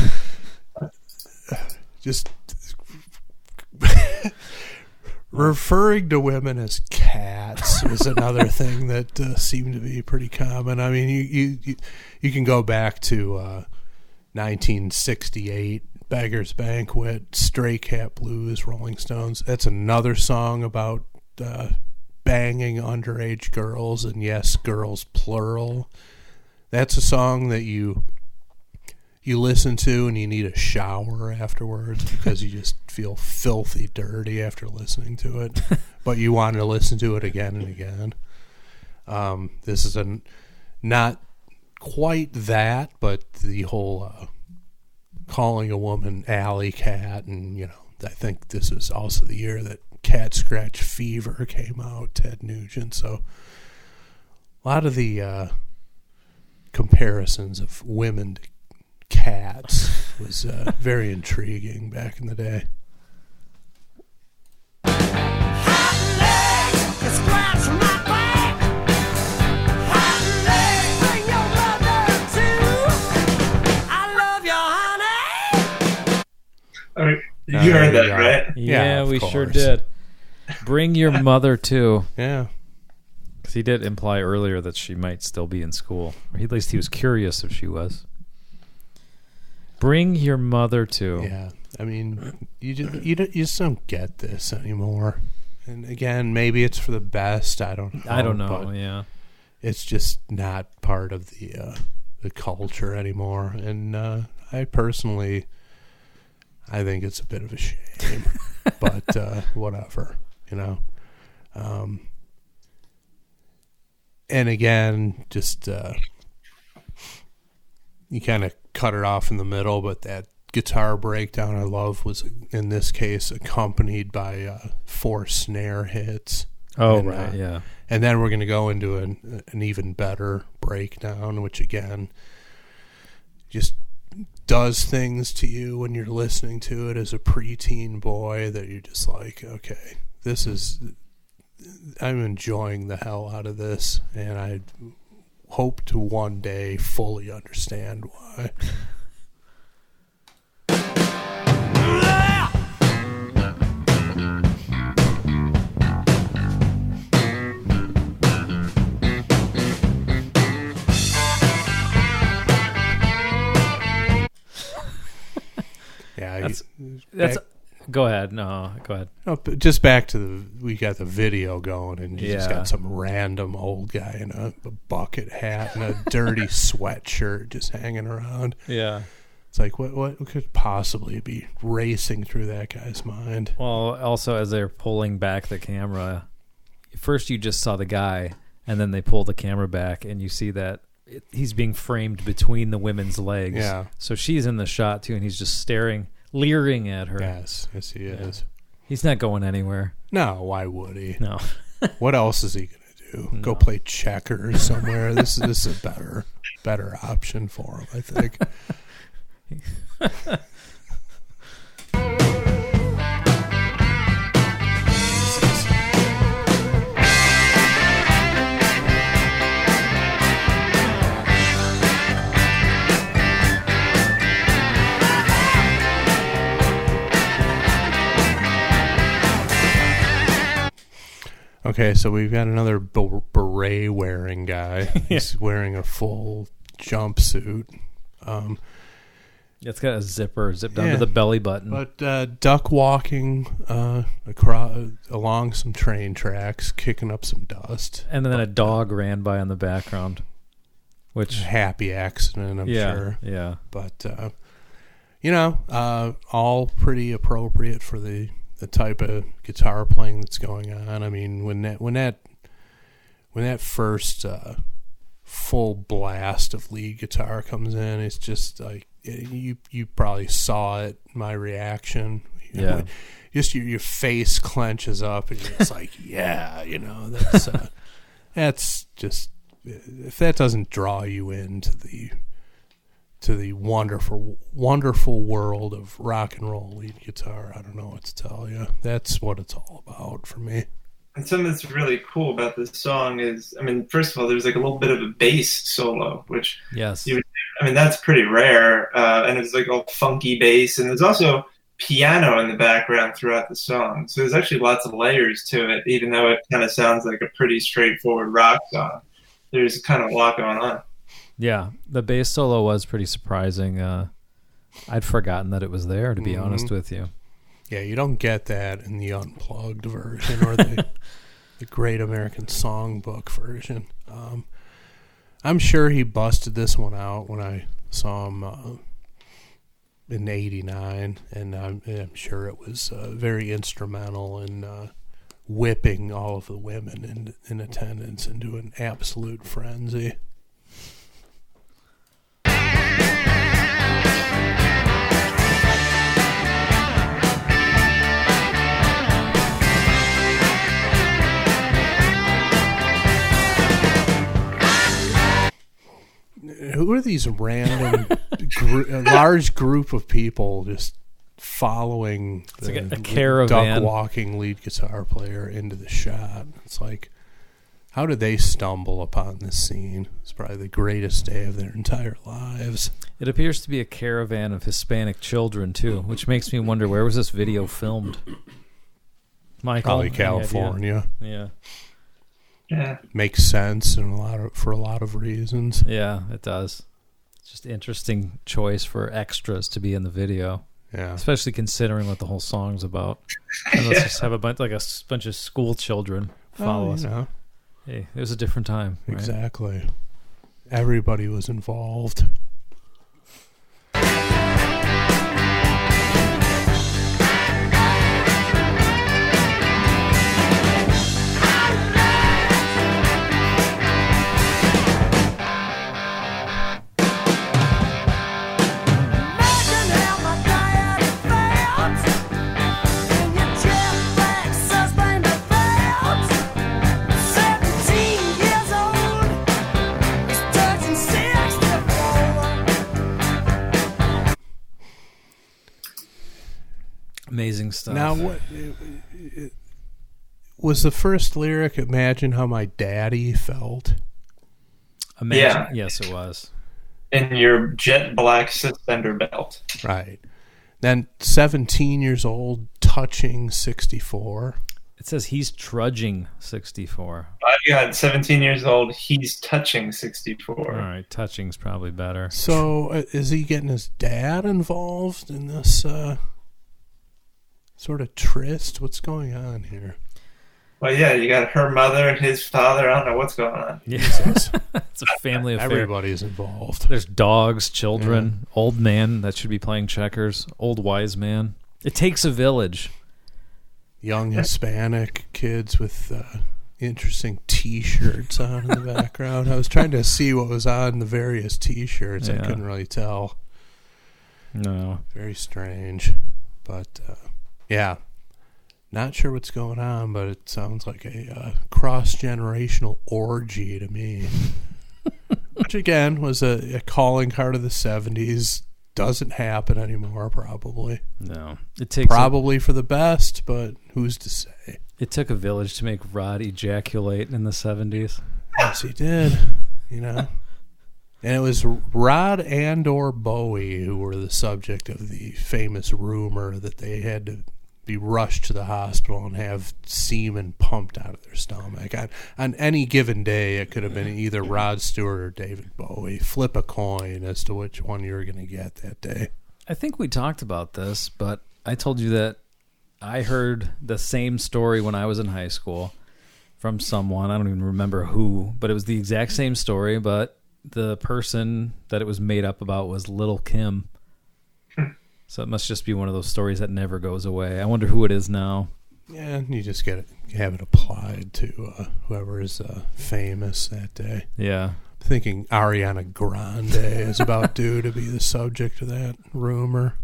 Just referring to women as cats is another thing that seemed to be pretty common. I mean, you can go back to 1968, Beggar's Banquet, Stray Cat Blues, Rolling Stones. That's another song about banging underage girls, and yes, girls plural. That's a song that you listen to and you need a shower afterwards because you just feel filthy dirty after listening to it, but you want to listen to it again and again. This is not quite that, but the whole calling a woman alley cat, and I think this is also the year that Cat Scratch Fever came out, Ted Nugent. So a lot of the comparisons of women to cats was very intriguing back in the day. You heard that, right? Yeah, we sure did. Bring your mother too. Yeah. Because he did imply earlier that she might still be in school. Or at least he was curious if she was. Bring your mother too. Yeah. I mean, you just don't get this anymore. And again, maybe it's for the best. I don't know. Yeah. It's just not part of the culture anymore. And I personally, I think it's a bit of a shame. But whatever, and again, just you kind of cut it off in the middle, but that guitar breakdown I love was, in this case, accompanied by 4 snare hits. Oh, and, right, yeah. And then we're going to go into an even better breakdown, which again just does things to you when you're listening to it as a preteen boy that you're just like, okay, I'm enjoying the hell out of this, and I hope to one day fully understand why. That's. Go ahead. No, go ahead. No, but just back to we got the video going, and you just Yeah. got some random old guy in a bucket hat and a dirty sweatshirt just hanging around. Yeah. It's like, what could possibly be racing through that guy's mind? Well, also as they're pulling back the camera, first you just saw the guy, and then they pull the camera back, and you see that he's being framed between the women's legs. Yeah. So she's in the shot too, and he's just staring, leering at her. Yes, he is. He's not going anywhere. No, why would he? No. What else is he gonna do? Go play checkers somewhere? This is a better option for him, I think. Okay, so we've got another beret-wearing guy. He's wearing a full jumpsuit. It's got a zipper zipped down to the belly button. But duck walking along some train tracks, kicking up some dust. And then a dog ran by in the background. Which Happy accident, I'm sure. Yeah. But, all pretty appropriate for the type of guitar playing that's going on. I mean, when that first full blast of lead guitar comes in, it's just like you probably saw it. My reaction, just your face clenches up, and you're just like, that's just, if that doesn't draw you into the wonderful, wonderful world of rock and roll lead guitar, I don't know what to tell you. That's what it's all about for me. And something that's really cool about this song is, I mean, first of all, there's like a little bit of a bass solo, which yes, that's pretty rare, and it's like all funky bass, and there's also piano in the background throughout the song. So there's actually lots of layers to it, even though it kind of sounds like a pretty straightforward rock song. There's kind of a lot going on. Yeah, the bass solo was pretty surprising. I'd forgotten that it was there, to be honest with you. Yeah, you don't get that in the unplugged version or the Great American Songbook version. I'm sure he busted this one out when I saw him in '89, and I'm sure it was very instrumental in whipping all of the women in attendance into an absolute frenzy. Who are these random large group of people just following It's the like a caravan. duck walking lead guitar player into the shot? It's like, how did they stumble upon this scene? It's probably the greatest day of their entire lives. It appears to be a caravan of Hispanic children, too, which makes me wonder, where was this video filmed? Michael? Probably any California. idea? Yeah. Makes sense for a lot of reasons. Yeah, it does. It's just an interesting choice for extras to be in the video, Yeah. especially considering what the whole song's about. And let's just have a bunch of school children follow us. Hey, it was a different time. Right? Exactly. Everybody was involved. Amazing stuff. Now, what was the first lyric? Imagine how my daddy felt. Yeah. Yes, it was. In your jet black suspender belt. Right. Then 17 years old, touching 64. It says he's trudging 64. I got 17 years old. He's touching 64. All right, touching's probably better. So is he getting his dad involved in this sort of tryst? What's going on here? Well, yeah, you got her mother, his father. I don't know what's going on. Yeah. It's a family affair. Everybody's involved. There's dogs, children, old man that should be playing checkers, old wise man. It takes a village. Young Hispanic kids with interesting T-shirts on in the background. I was trying to see what was on the various T-shirts. I Yeah. couldn't really tell. No. Very strange. But, yeah. Not sure what's going on, but it sounds like a cross-generational orgy to me. Which, again, was a calling card of the 70s. Doesn't happen anymore, probably. No. It takes Probably for the best, but who's to say? It took a village to make Rod ejaculate in the 70s. Yes, he did. You know? And it was Rod and or Bowie who were the subject of the famous rumor that they had to be rushed to the hospital and have semen pumped out of their stomach. On any given day, it could have been either Rod Stewart or David Bowie. Flip a coin as to which one you were going to get that day. I think we talked about this, but I told you that I heard the same story when I was in high school from someone. I don't even remember who, but it was the exact same story, but the person that it was made up about was Little Kim. So it must just be one of those stories that never goes away. I wonder who it is now. Yeah, you just have it applied to whoever is famous that day. Yeah. I'm thinking Ariana Grande is about due to be the subject of that rumor.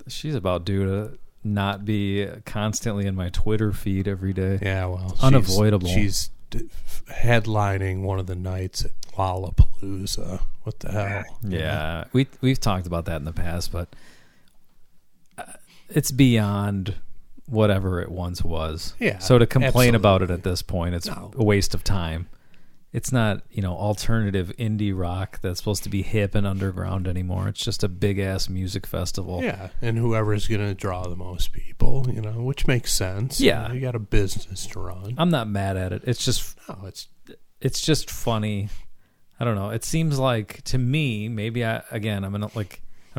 She's about due to not be constantly in my Twitter feed every day. Yeah, well, unavoidable. She's headlining one of the nights at Lollapalooza. What the hell? Yeah, we've talked about that in the past, but it's beyond whatever it once was. Yeah, so to complain about it absolutely. at this point, it's a waste of time. It's not, alternative indie rock that's supposed to be hip and underground anymore. It's just a big-ass music festival. Yeah, and whoever's going to draw the most people, which makes sense. Yeah. You got a business to run. I'm not mad at it. It's just it's just funny. I don't know. It seems like, to me, maybe I'm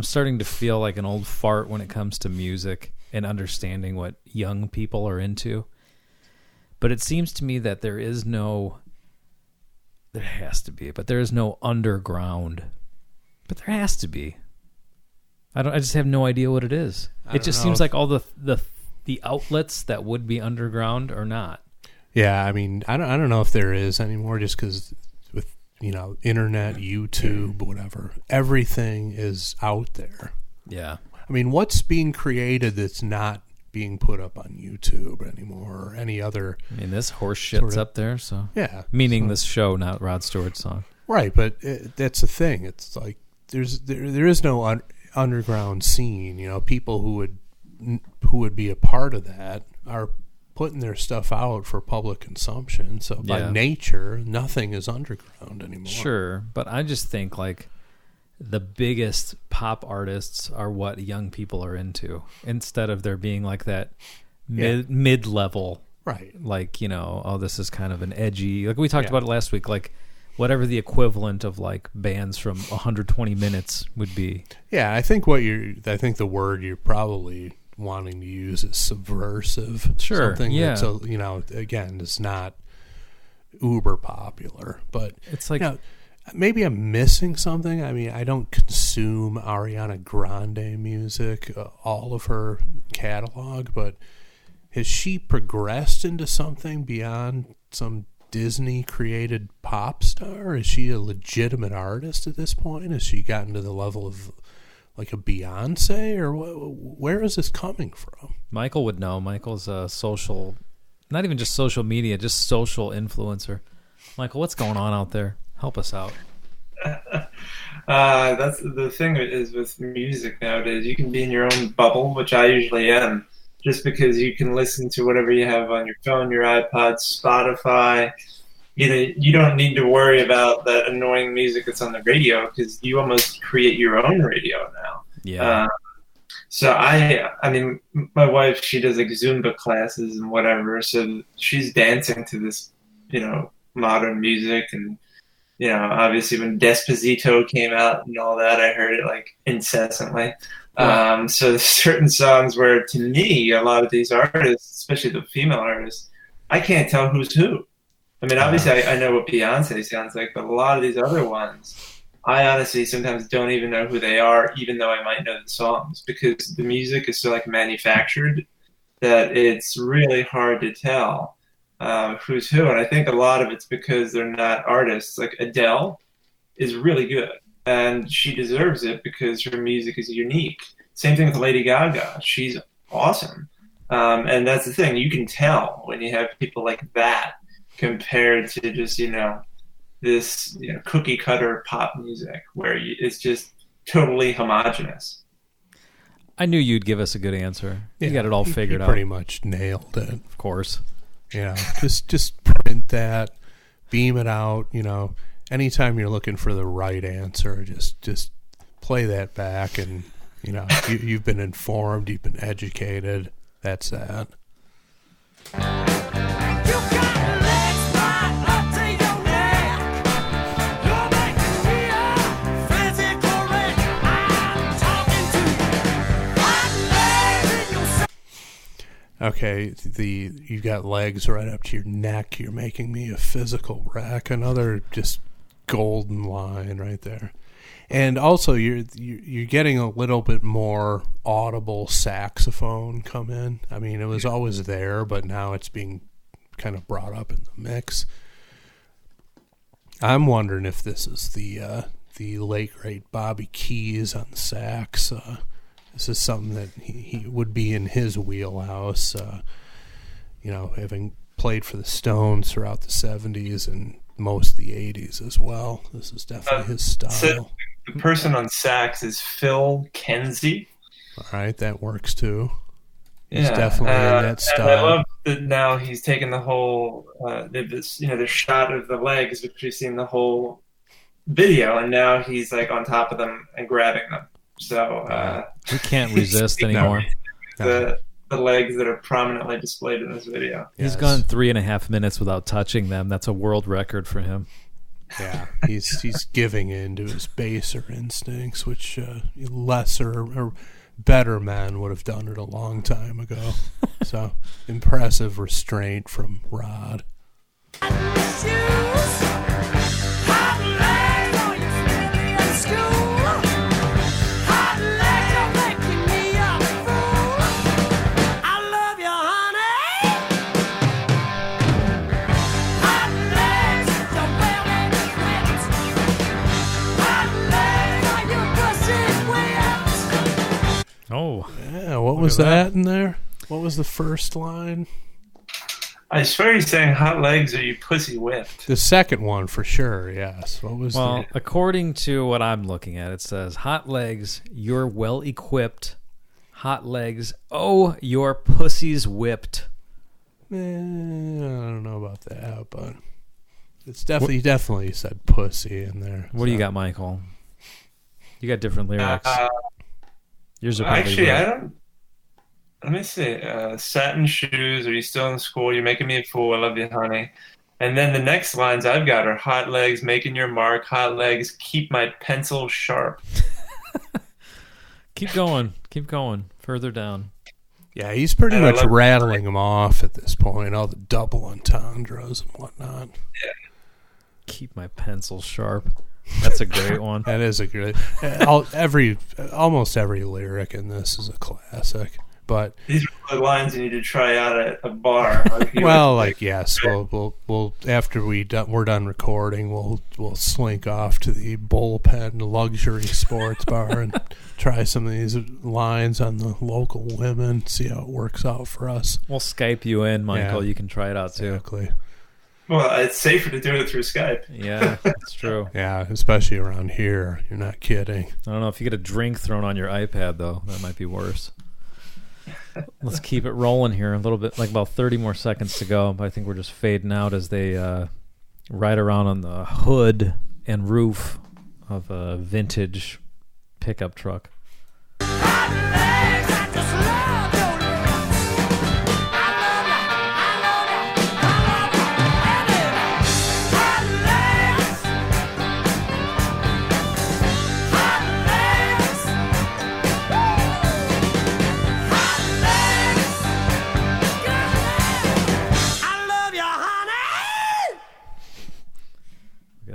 starting to feel like an old fart when it comes to music and understanding what young people are into. But it seems to me that there has no underground. But there has to be. I just have no idea what it is. It just seems like all the outlets that would be underground are not. Yeah, I mean, I don't know if there is anymore, just because with internet, YouTube, whatever, everything is out there. Yeah. I mean, what's being created that's not being put up on YouTube anymore or any other? I mean, this horse shit's up there, so yeah. Meaning this show, not Rod Stewart's song. Right, but that's the thing. It's like there is no underground scene. People who would be a part of that are putting their stuff out for public consumption. So by nature, nothing is underground anymore. Sure, but I just think like the biggest pop artists are what young people are into, instead of there being like that mid-level, right? Like, this is kind of an edgy, like we talked about it last week, like whatever the equivalent of like bands from 120 Minutes would be. Yeah, I think the word you're probably wanting to use is subversive. Sure, something yeah. that's again, is not uber popular, but it's like maybe I'm missing something. I mean, I don't consume Ariana Grande music, all of her catalog, but has she progressed into something beyond some Disney-created pop star? Is she a legitimate artist at this point? Has she gotten to the level of like a Beyonce, or where is this coming from? Michael would know. Michael's a social, not even just social media, just social influencer. Michael, what's going on out there? Help us out. That's the thing is with music nowadays. You can be in your own bubble, which I usually am, just because you can listen to whatever you have on your phone, your iPod, Spotify. You don't need to worry about that annoying music that's on the radio, because you almost create your own radio now. Yeah. So I mean, my wife, she does like Zumba classes and whatever, so she's dancing to this, modern music. And obviously when Despacito came out and all that, I heard it like incessantly. So there's certain songs where, to me, a lot of these artists, especially the female artists, I can't tell who's who. I mean, obviously, I know what Beyonce sounds like, but a lot of these other ones, I honestly sometimes don't even know who they are, even though I might know the songs, because the music is so like manufactured that it's really hard to tell who's who. And I think a lot of it's because they're not artists. Like Adele is really good, and she deserves it because her music is unique. Same thing with Lady Gaga. She's awesome. And that's the thing. You can tell when you have people like that compared to just, this cookie cutter pop music where it's just totally homogenous. I knew you'd give us a good answer. You got it all figured out. Pretty much nailed it. Of course. Just print that, beam it out. Anytime you're looking for the right answer, just play that back, and you've been informed, you've been educated. That's that. Okay, you got legs right up to your neck. You're making me a physical wreck. Another just golden line right there. And also, you're getting a little bit more audible saxophone come in. I mean, it was always there, but now it's being kind of brought up in the mix. I'm wondering if this is the late great Bobby Keys on the sax. This is something that he would be in his wheelhouse. Having played for the Stones throughout the 70s and most of the 80s as well. This is definitely his style. So the person on sax is Phil Kenzie. All right, that works too. He's definitely in that style. And I love that now he's taken the whole, the shot of the legs, which we've seen the whole video, and now he's like on top of them and grabbing them. So we can't resist anymore. The legs that are prominently displayed in this video. He's gone 3.5 minutes without touching them. That's a world record for him. Yeah, he's giving in to his baser instincts, which lesser or better men would have done it a long time ago. So impressive restraint from Rod. Oh. Yeah, what was that in there? What was the first line? I swear he's saying hot legs or you pussy whipped. The second one for sure, yes. What was according to what I'm looking at, it says, hot legs, you're well equipped. Hot legs, oh, your pussy's whipped. I don't know about that, but it's definitely said pussy in there. What do you got, Michael? You got different lyrics. Yours are probably actually, right. I don't. Let me see. Satin shoes. Are you still in school? You're making me a fool. I love you, honey. And then the next lines I've got are hot legs, making your mark. Hot legs, keep my pencil sharp. Keep going. Keep going. Further down. Yeah, he's pretty much rattling them off at this point. All the double entendres and whatnot. Yeah. Keep my pencil sharp. That's a great one. That is a great. Almost every lyric in this is a classic. But these are the lines you need to try out at a bar. Yes, we'll after we're done recording, we'll slink off to the Bullpen Luxury Sports Bar and try some of these lines on the local women. See how it works out for us. We'll Skype you in, Michael. Yeah, you can try it out too. Exactly. Well, it's safer to do it through Skype. Yeah, that's true. Yeah, especially around here. You're not kidding. I don't know if you get a drink thrown on your iPad, though. That might be worse. Let's keep it rolling here. A little bit, like about 30 more seconds to go. But I think we're just fading out as they ride around on the hood and roof of a vintage pickup truck.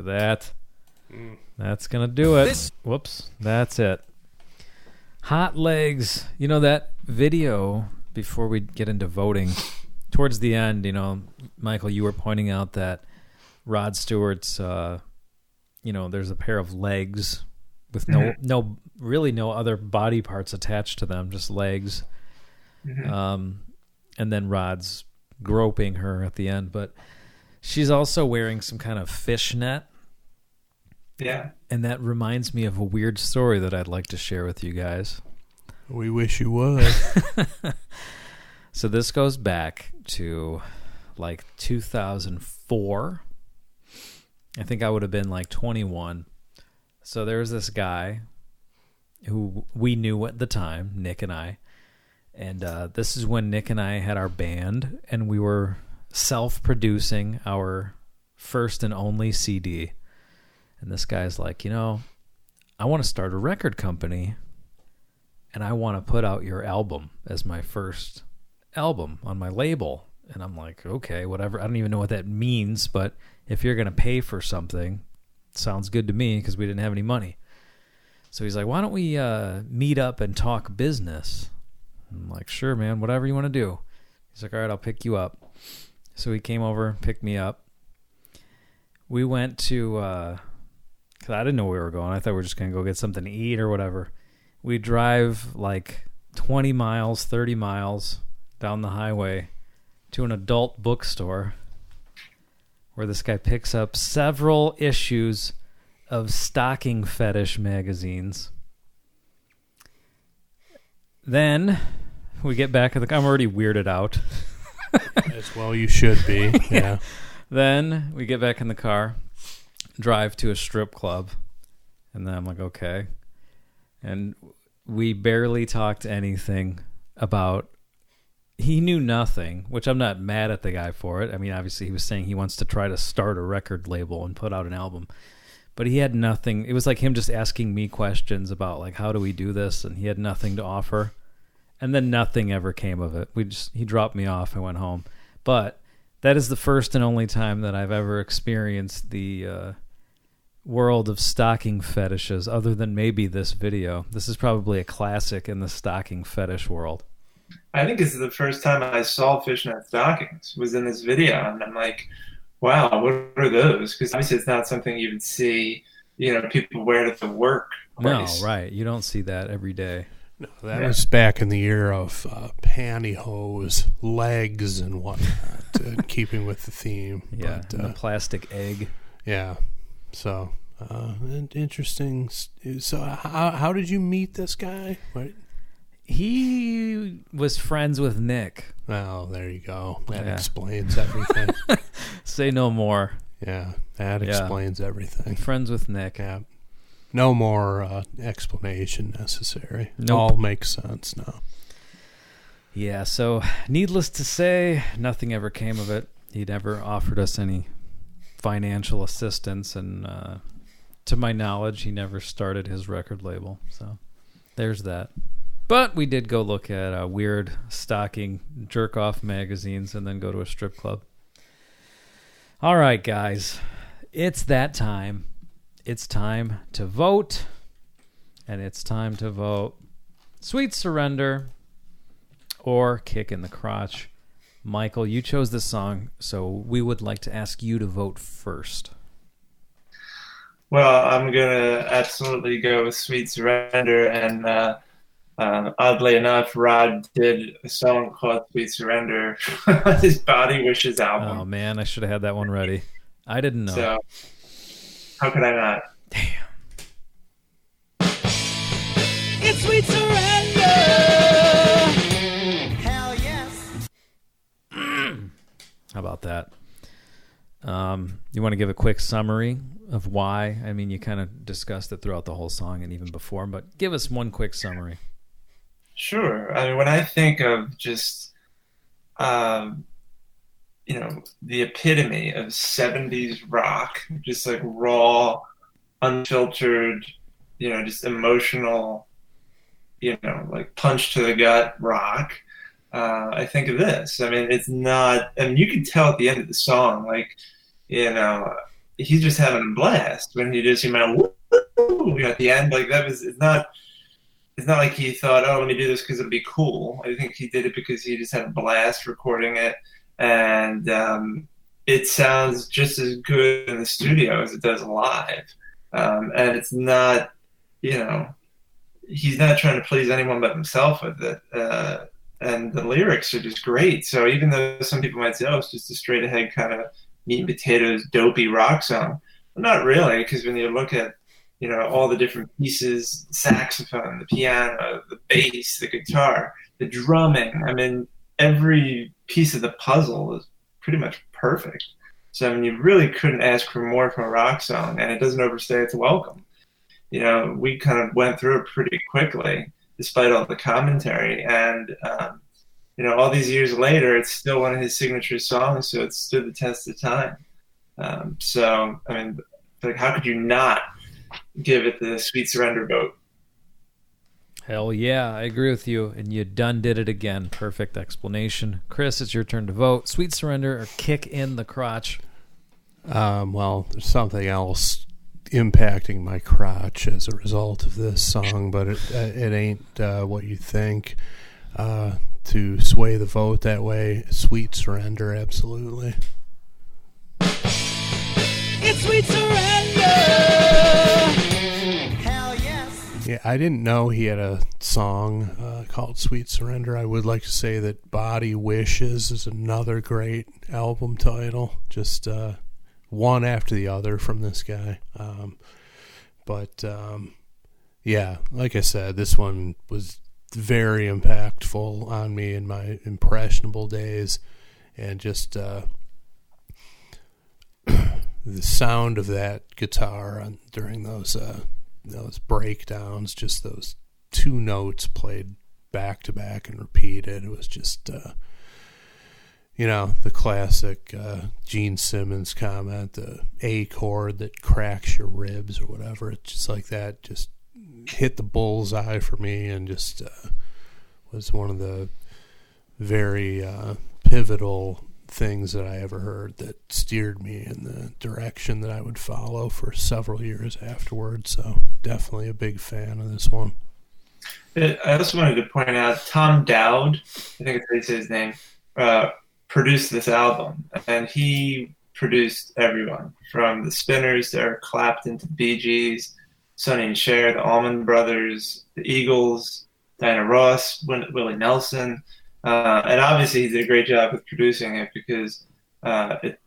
at that. That's going to do it. Whoops. That's it. Hot Legs. You know, that video, before we get into voting, towards the end, you know, Michael, you were pointing out that Rod Stewart's, you know, there's a pair of legs with really no other body parts attached to them, just legs. And then Rod's groping her at the end, but she's also wearing some kind of fishnet. Yeah. And that reminds me of a weird story that I'd like to share with you guys. We wish you would. So this goes back to like 2004. I think I would have been like 21. So there was this guy who we knew at the time, Nick and I. And this is when Nick and I had our band, and we were self-producing our first and only CD. And this guy's like, you know, I want to start a record company, and I want to put out your album as my first album on my label. And I'm like, okay, whatever. I don't even know what that means, but if you're going to pay for something, it sounds good to me, because we didn't have any money. So he's like, why don't we meet up and talk business? I'm like, sure, man, whatever you want to do. He's like, all right, I'll pick you up. So he came over, picked me up. We went to, because I didn't know where we were going. I thought we were just going to go get something to eat or whatever. We drive like 20 miles, 30 miles down the highway to an adult bookstore where this guy picks up several issues of stocking fetish magazines. Then we get back at the... I'm already weirded out. As well you should be. Yeah. Then we get back in the car, drive to a strip club, and then I'm like, okay. And we barely talked anything about... He knew nothing, which I'm not mad at the guy for it. I mean, obviously he was saying he wants to try to start a record label and put out an album. But he had nothing. It was like him just asking me questions about, like, how do we do this? And he had nothing to offer. And then nothing ever came of it. He dropped me off and went home. But that is the first and only time that I've ever experienced the world of stocking fetishes, other than maybe this video. This is probably a classic in the stocking fetish world. I think this is the first time I saw fishnet stockings was in this video, and I'm like, wow, what are those? Because obviously it's not something you would see, you know, people wear it to work place. No, right. You don't see that every day. No, that was back in the era of pantyhose, legs, and whatnot, keeping with the theme. Yeah, but, and the plastic egg. Yeah. So, interesting. So, how did you meet this guy? What? He was friends with Nick. Oh, there you go. That explains everything. Say no more. Yeah, that explains everything. Friends with Nick. Yeah. No more explanation necessary. Nope. All makes sense now. Yeah, so needless to say, nothing ever came of it. He never offered us any financial assistance, and to my knowledge, he never started his record label. So there's that. But we did go look at weird stocking jerk-off magazines and then go to a strip club. All right, guys. It's that time. It's time to vote. And it's time to vote Sweet Surrender or Kick in the Crotch. Michael, you chose this song, so we would like to ask you to vote first. Well, I'm going to absolutely go with Sweet Surrender, and oddly enough, Rod did a song called Sweet Surrender on his Body Wishes album. Oh, man, I should have had that one ready. I didn't know. So, how could I not? Damn. It's sweet surrender. Hell yes. How about that? You want to give a quick summary of why? I mean, you kind of discussed it throughout the whole song and even before, but give us one quick summary. Sure. I mean, when I think of just, the epitome of 70s rock, just like raw, unfiltered, just emotional, like punch to the gut rock, I think of this. I mean, it's not, I mean, you can tell at the end of the song, like, he's just having a blast when he just, woo, at the end. Like that was, it's not like he thought, oh, let me do this because it'll be cool. I think he did it because he just had a blast recording it. And it sounds just as good in the studio as it does live. And it's not, he's not trying to please anyone but himself with it. And the lyrics are just great. So even though some people might say, oh, it's just a straight ahead kind of meat and potatoes, dopey rock song. Well, not really, because when you look at, all the different pieces, saxophone, the piano, the bass, the guitar, the drumming, I mean, every piece of the puzzle is pretty much perfect. So, I mean, you really couldn't ask for more from a rock song, and it doesn't overstay its welcome. We kind of went through it pretty quickly, despite all the commentary. And, all these years later, it's still one of his signature songs, so it stood the test of time. So, I mean, like, how could you not give it the Sweet Surrender vote? Hell yeah, I agree with you. And you done did it again. Perfect explanation. Chris, it's your turn to vote. Sweet Surrender or Kick in the Crotch? Well, there's something else impacting my crotch as a result of this song, but it ain't what you think. To sway the vote that way, Sweet Surrender, absolutely. It's Sweet Surrender. Hell yes. Yeah, I didn't know he had a song called Sweet Surrender. I would like to say that Body Wishes is another great album title. Just one after the other from this guy. Yeah, like I said, this one was very impactful on me in my impressionable days, and just the sound of that guitar during those breakdowns, just those two notes played back to back and repeated. It was just the classic Gene Simmons comment, the A chord that cracks your ribs or whatever. It's just like that, just hit the bullseye for me, and just was one of the very pivotal things that I ever heard that steered me in the direction that I would follow for several years afterwards. So definitely a big fan of this one. I also wanted to point out Tom Dowd, I think it's how you say his name, produced this album, and he produced everyone from the Spinners to Eric Clapton to the Bee Gees, Sonny and Cher, the Allman Brothers, the Eagles, Diana Ross, Willie Nelson, and obviously he did a great job with producing it because the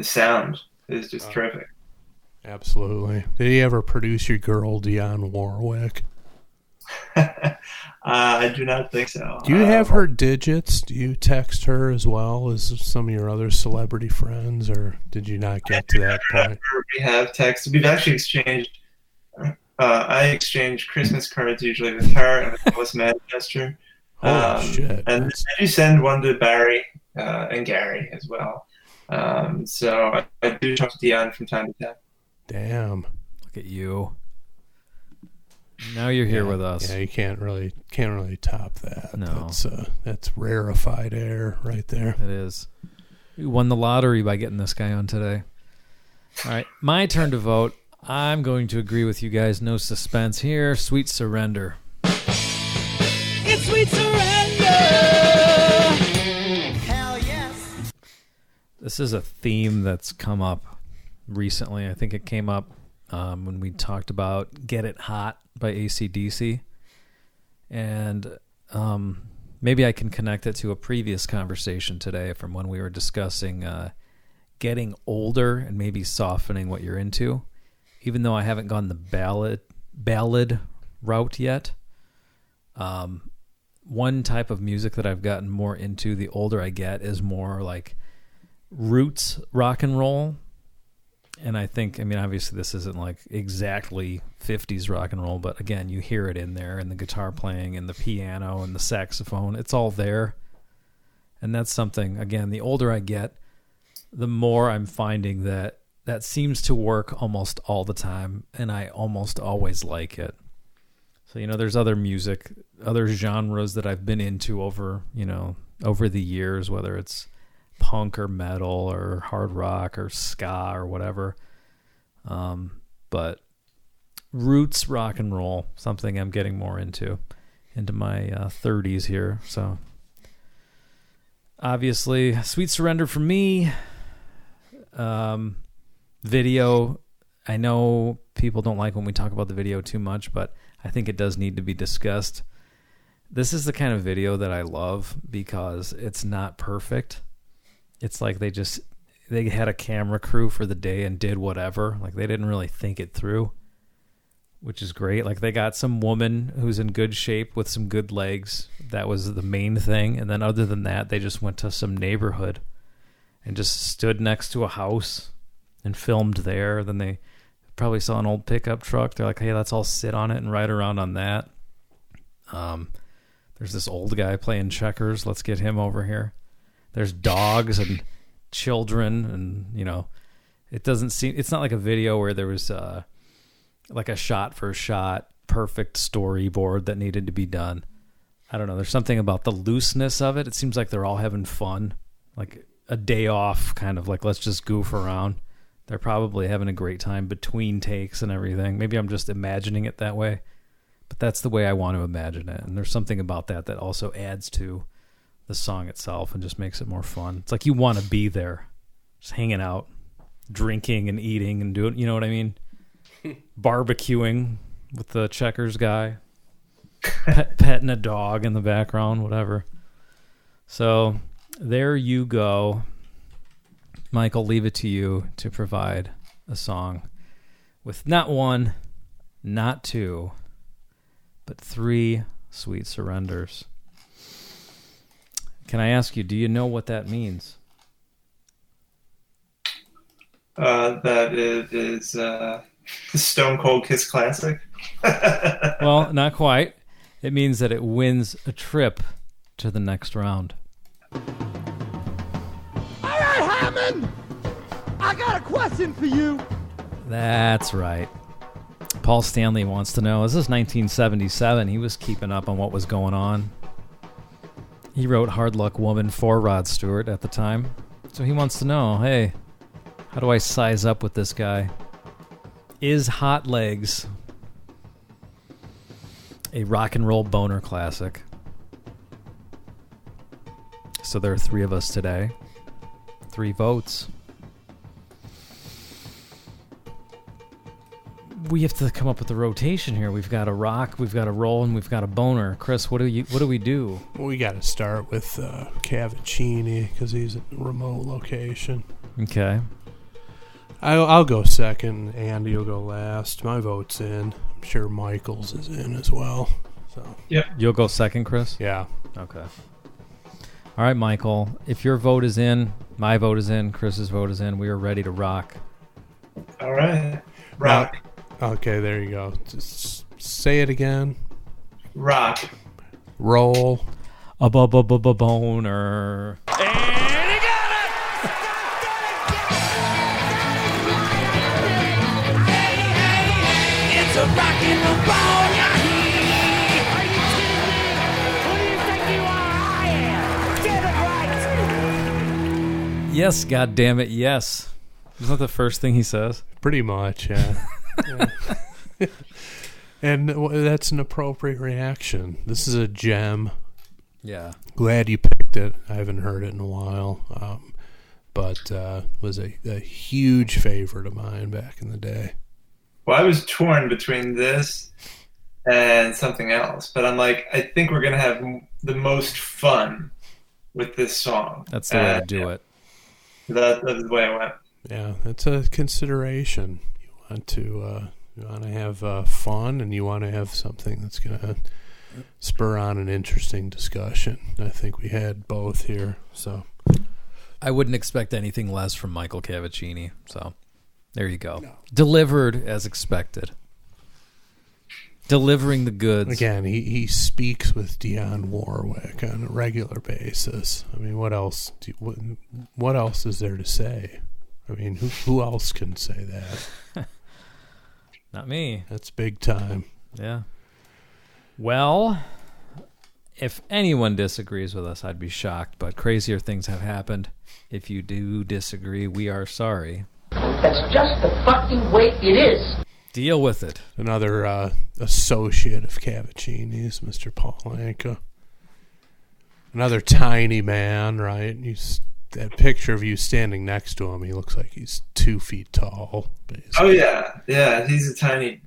sound is just terrific. Absolutely. Did he ever produce your girl Dionne Warwick? I do not think so. Do you have her digits? Do you text her as well as some of your other celebrity friends, or did you not get to that point? We have texted. We've actually exchanged. I exchange Christmas cards usually with her and with Alice Manchester. Holy shit! And I do send one to Barry and Gary as well. So I do talk to Dionne from time to time. Damn! Look at you. Now you're here with us. Yeah, you can't really top that. No, that's rarefied air right there. It is. You won the lottery by getting this guy on today. All right, my turn to vote. I'm going to agree with you guys. No suspense here. Sweet Surrender. It's Sweet Surrender. Hell yes. This is a theme that's come up recently. I think it came up when we talked about Get It Hot by AC/DC. And maybe I can connect it to a previous conversation today from when we were discussing getting older and maybe softening what you're into. Even though I haven't gone the ballad route yet, one type of music that I've gotten more into the older I get is more like roots rock and roll. And I mean, obviously this isn't like exactly 50s rock and roll, but again, you hear it in there, and the guitar playing and the piano and the saxophone, it's all there. And that's something, again, the older I get, the more I'm finding that seems to work almost all the time, and I almost always like it. So, there's other music, other genres that I've been into over the years, whether it's punk or metal or hard rock or ska or whatever. But roots rock and roll, something I'm getting more into my 30s here. So obviously, Sweet Surrender for me. Video, I know people don't like when we talk about the video too much, but I think it does need to be discussed. This is the kind of video that I love because it's not perfect. It's like they had a camera crew for the day and did whatever. Like they didn't really think it through, which is great. Like they got some woman who's in good shape with some good legs. That was the main thing. And then other than that, they just went to some neighborhood and just stood next to a house and filmed there. Then they probably saw an old pickup truck. They're like, hey, let's all sit on it and ride around on that. There's this old guy playing checkers. Let's get him over here. There's dogs and children, and it's not like a video where there was like a shot for shot perfect storyboard that needed to be done. I don't know. There's something about the looseness of it. It seems like they're all having fun, like a day off, kind of like let's just goof around. They're probably having a great time between takes and everything. Maybe I'm just imagining it that way, but that's the way I want to imagine it. And there's something about that also adds to the song itself and just makes it more fun. It's like you want to be there, just hanging out, drinking and eating and doing, you know what I mean? Barbecuing with the checkers guy, petting a dog in the background, whatever. So there you go. Michael, leave it to you to provide a song with not one, not two, but 3 sweet surrenders. Can I ask you, do you know what that means? That it is Stone Cold Kiss Classic. Well, not quite. It means that it wins a trip to the next round. All right, Hammond! I got a question for you. That's right. Paul Stanley wants to know, this is 1977. He was keeping up on what was going on. He wrote Hard Luck Woman for Rod Stewart at the time. So he wants to know, hey, how do I size up with this guy? Is Hot Legs a rock and roll boner classic? So there are 3 of us today. 3 votes. We have to come up with a rotation here. We've got a rock, we've got a roll, and we've got a boner. Chris, what do we do? Well, we got to start with Cavacini because he's in a remote location. Okay. I'll go second. Andy will go last. My vote's in. I'm sure Michael's is in as well. So Yep. You'll go second, Chris? yeah. Okay. All right, Michael. If your vote is in, my vote is in, Chris's vote is in, we are ready to rock. All right. Rock. Okay, there you go. Just say it again. Rock. Roll. A boner. It's a rockin' the bone, yeah. Are you kidding me? Who do you think you are? I am. Get it right. Yes, goddammit, yes. Isn't that the first thing he says? Pretty much, yeah. Yeah. And that's an appropriate reaction. This is a gem. Yeah. Glad you picked it. I haven't heard it in a while, but was a huge favorite of mine back in the day. Well, I was torn between this and something else, but I'm like, I think we're going to have the most fun with this song. That's the way to do it. That's the way I went. Yeah, that's a consideration. You want to have fun, and you want to have something that's going to spur on an interesting discussion. I think we had both here. So I wouldn't expect anything less from Michael Cavacini. So there you go. No. Delivered as expected. Delivering the goods. Again, he speaks with Dionne Warwick on a regular basis. I mean, what else? What else is there to say? I mean, who else can say that? Not me. That's big time. Yeah. Well, if anyone disagrees with us, I'd be shocked, but crazier things have happened. If you do disagree, we are sorry. That's just the fucking way it is. Deal with it. Another associate of Cavacini's, Mr. Paul Anka. Another tiny man, right? That picture of you standing next to him, he looks like he's 2 feet tall. Basically. Oh yeah, he's a tiny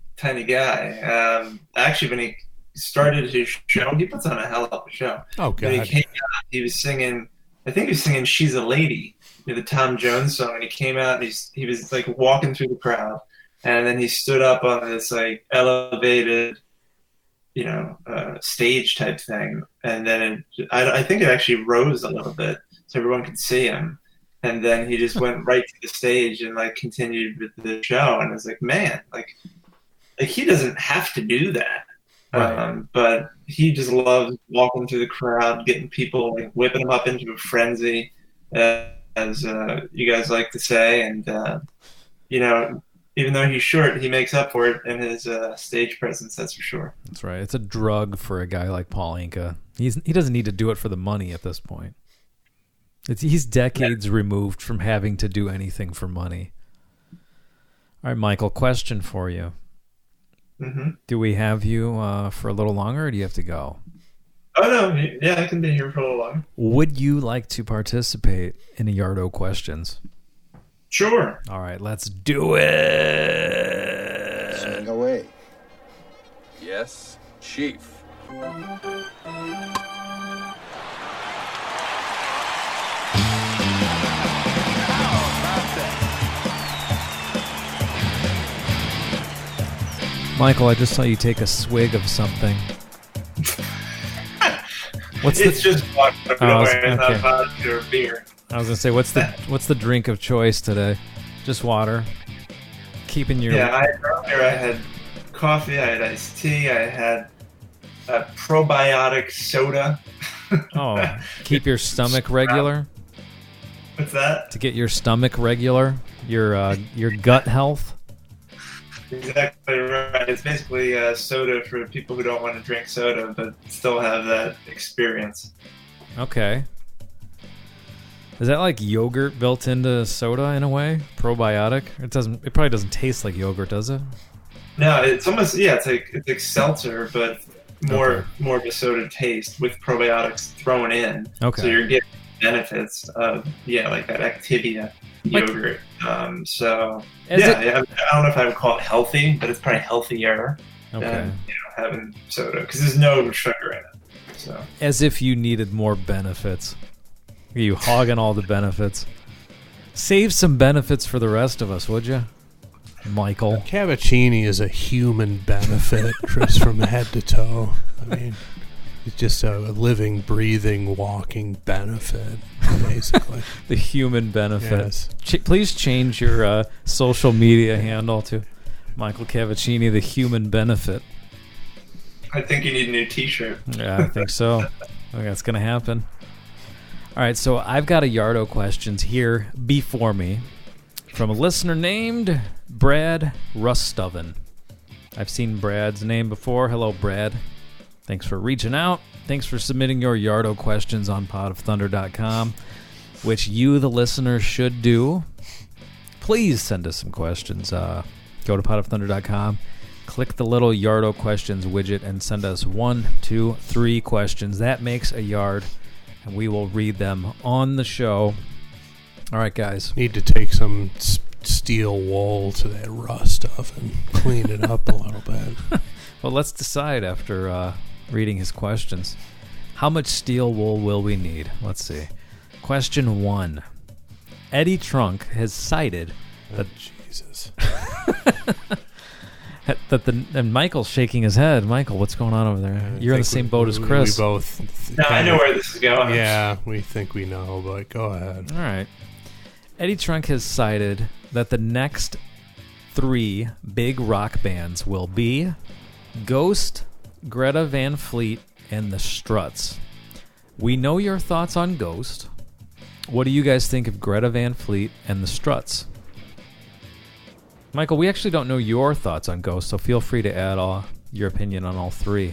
guy. Actually, when he started his show, he puts on a hell of a show. Oh god! When he came out, he was singing. I think he was singing "She's a Lady," the Tom Jones song, and he came out and he was like walking through the crowd, and then he stood up on this like elevated, stage type thing, and then I think it actually rose a little bit so everyone could see him, and then he just went right to the stage and like continued with the show, and I was like, man, like he doesn't have to do that. Right. But he just loves walking through the crowd, getting people, like whipping them up into a frenzy, as you guys like to say. And, even though he's short, he makes up for it in his stage presence, that's for sure. That's right. It's a drug for a guy like Paul Anka. He doesn't need to do it for the money at this point. He's decades removed from having to do anything for money. All right, Michael, question for you. Mm-hmm. Do we have you for a little longer, or do you have to go? Oh, no. Yeah, I can be here for a little longer. Would you like to participate in a Yardo Questions? Sure. All right, let's do it. Swing away. Yes, Chief. Michael, I just saw you take a swig of something. It's just water. Oh, It's okay. not vodka or beer. I was gonna say, what's the drink of choice today? Just water. Keeping your Earlier I had coffee, I had iced tea, I had a probiotic soda. Keep your stomach regular. What's that? To get your stomach regular, your gut health. Exactly right. It's basically soda for people who don't want to drink soda but still have that experience. Okay. Is that like yogurt built into soda in a way? Probiotic? It probably doesn't taste like yogurt, does it? No, it's almost it's like seltzer, but more of a soda taste with probiotics thrown in. Okay. So you're getting benefits of like that Activia yogurt. I don't know if I would call it healthy, but it's probably healthier than having soda because there's no sugar in it. So as if you needed more benefits. You hogging all the benefits. Save some benefits for the rest of us, would you, Michael? Cavacini is a human benefit just from head to toe. I mean, he's just a living, breathing, walking benefit, basically. The human benefit. Yes. Please change your social media handle to Michael Cavacini, the human benefit. I think you need a new T-shirt. Yeah, I think so. I think that's going to happen. All right, so I've got a Yardo Questions here before me from a listener named Brad Rustoven. I've seen Brad's name before. Hello, Brad. Thanks for reaching out. Thanks for submitting your Yardo Questions on potofthunder.com, which you, the listener, should do. Please send us some questions. Go to potofthunder.com, click the little Yardo Questions widget, and send us 1, 2, 3 questions. That makes a yard. And we will read them on the show. All right, guys. Need to take some steel wool to that raw stuff and clean it up a little bit. Well, let's decide after reading his questions. How much steel wool will we need? Let's see. Question 1. Eddie Trunk has cited that... Jesus. and Michael's shaking his head. Michael, what's going on over there? You're in the same boat as Chris. We both. I know where this is going. Yeah, we think we know, but go ahead. All right. Eddie Trunk has cited that the next 3 big rock bands will be Ghost, Greta Van Fleet, and the Struts. We know your thoughts on Ghost. What do you guys think of Greta Van Fleet and the Struts? Michael, we actually don't know your thoughts on Ghost, so feel free to add your opinion on all 3.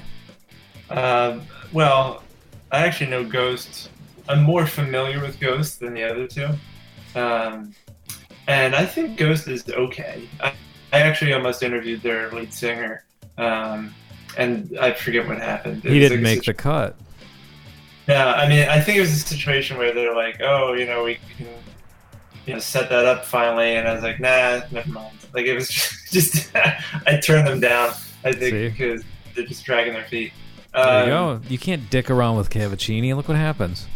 Well, I actually know Ghost. I'm more familiar with Ghost than the other 2. and I think Ghost is okay. I actually almost interviewed their lead singer, and I forget what happened. He didn't make the cut. Yeah, I mean, I think it was a situation where they're like, "Oh, we can, set that up finally," and I was like, "Nah, never mind." Like it was just I turned them down. I think because they're just dragging their feet. There you go. You can't dick around with Cavacini. Look what happens.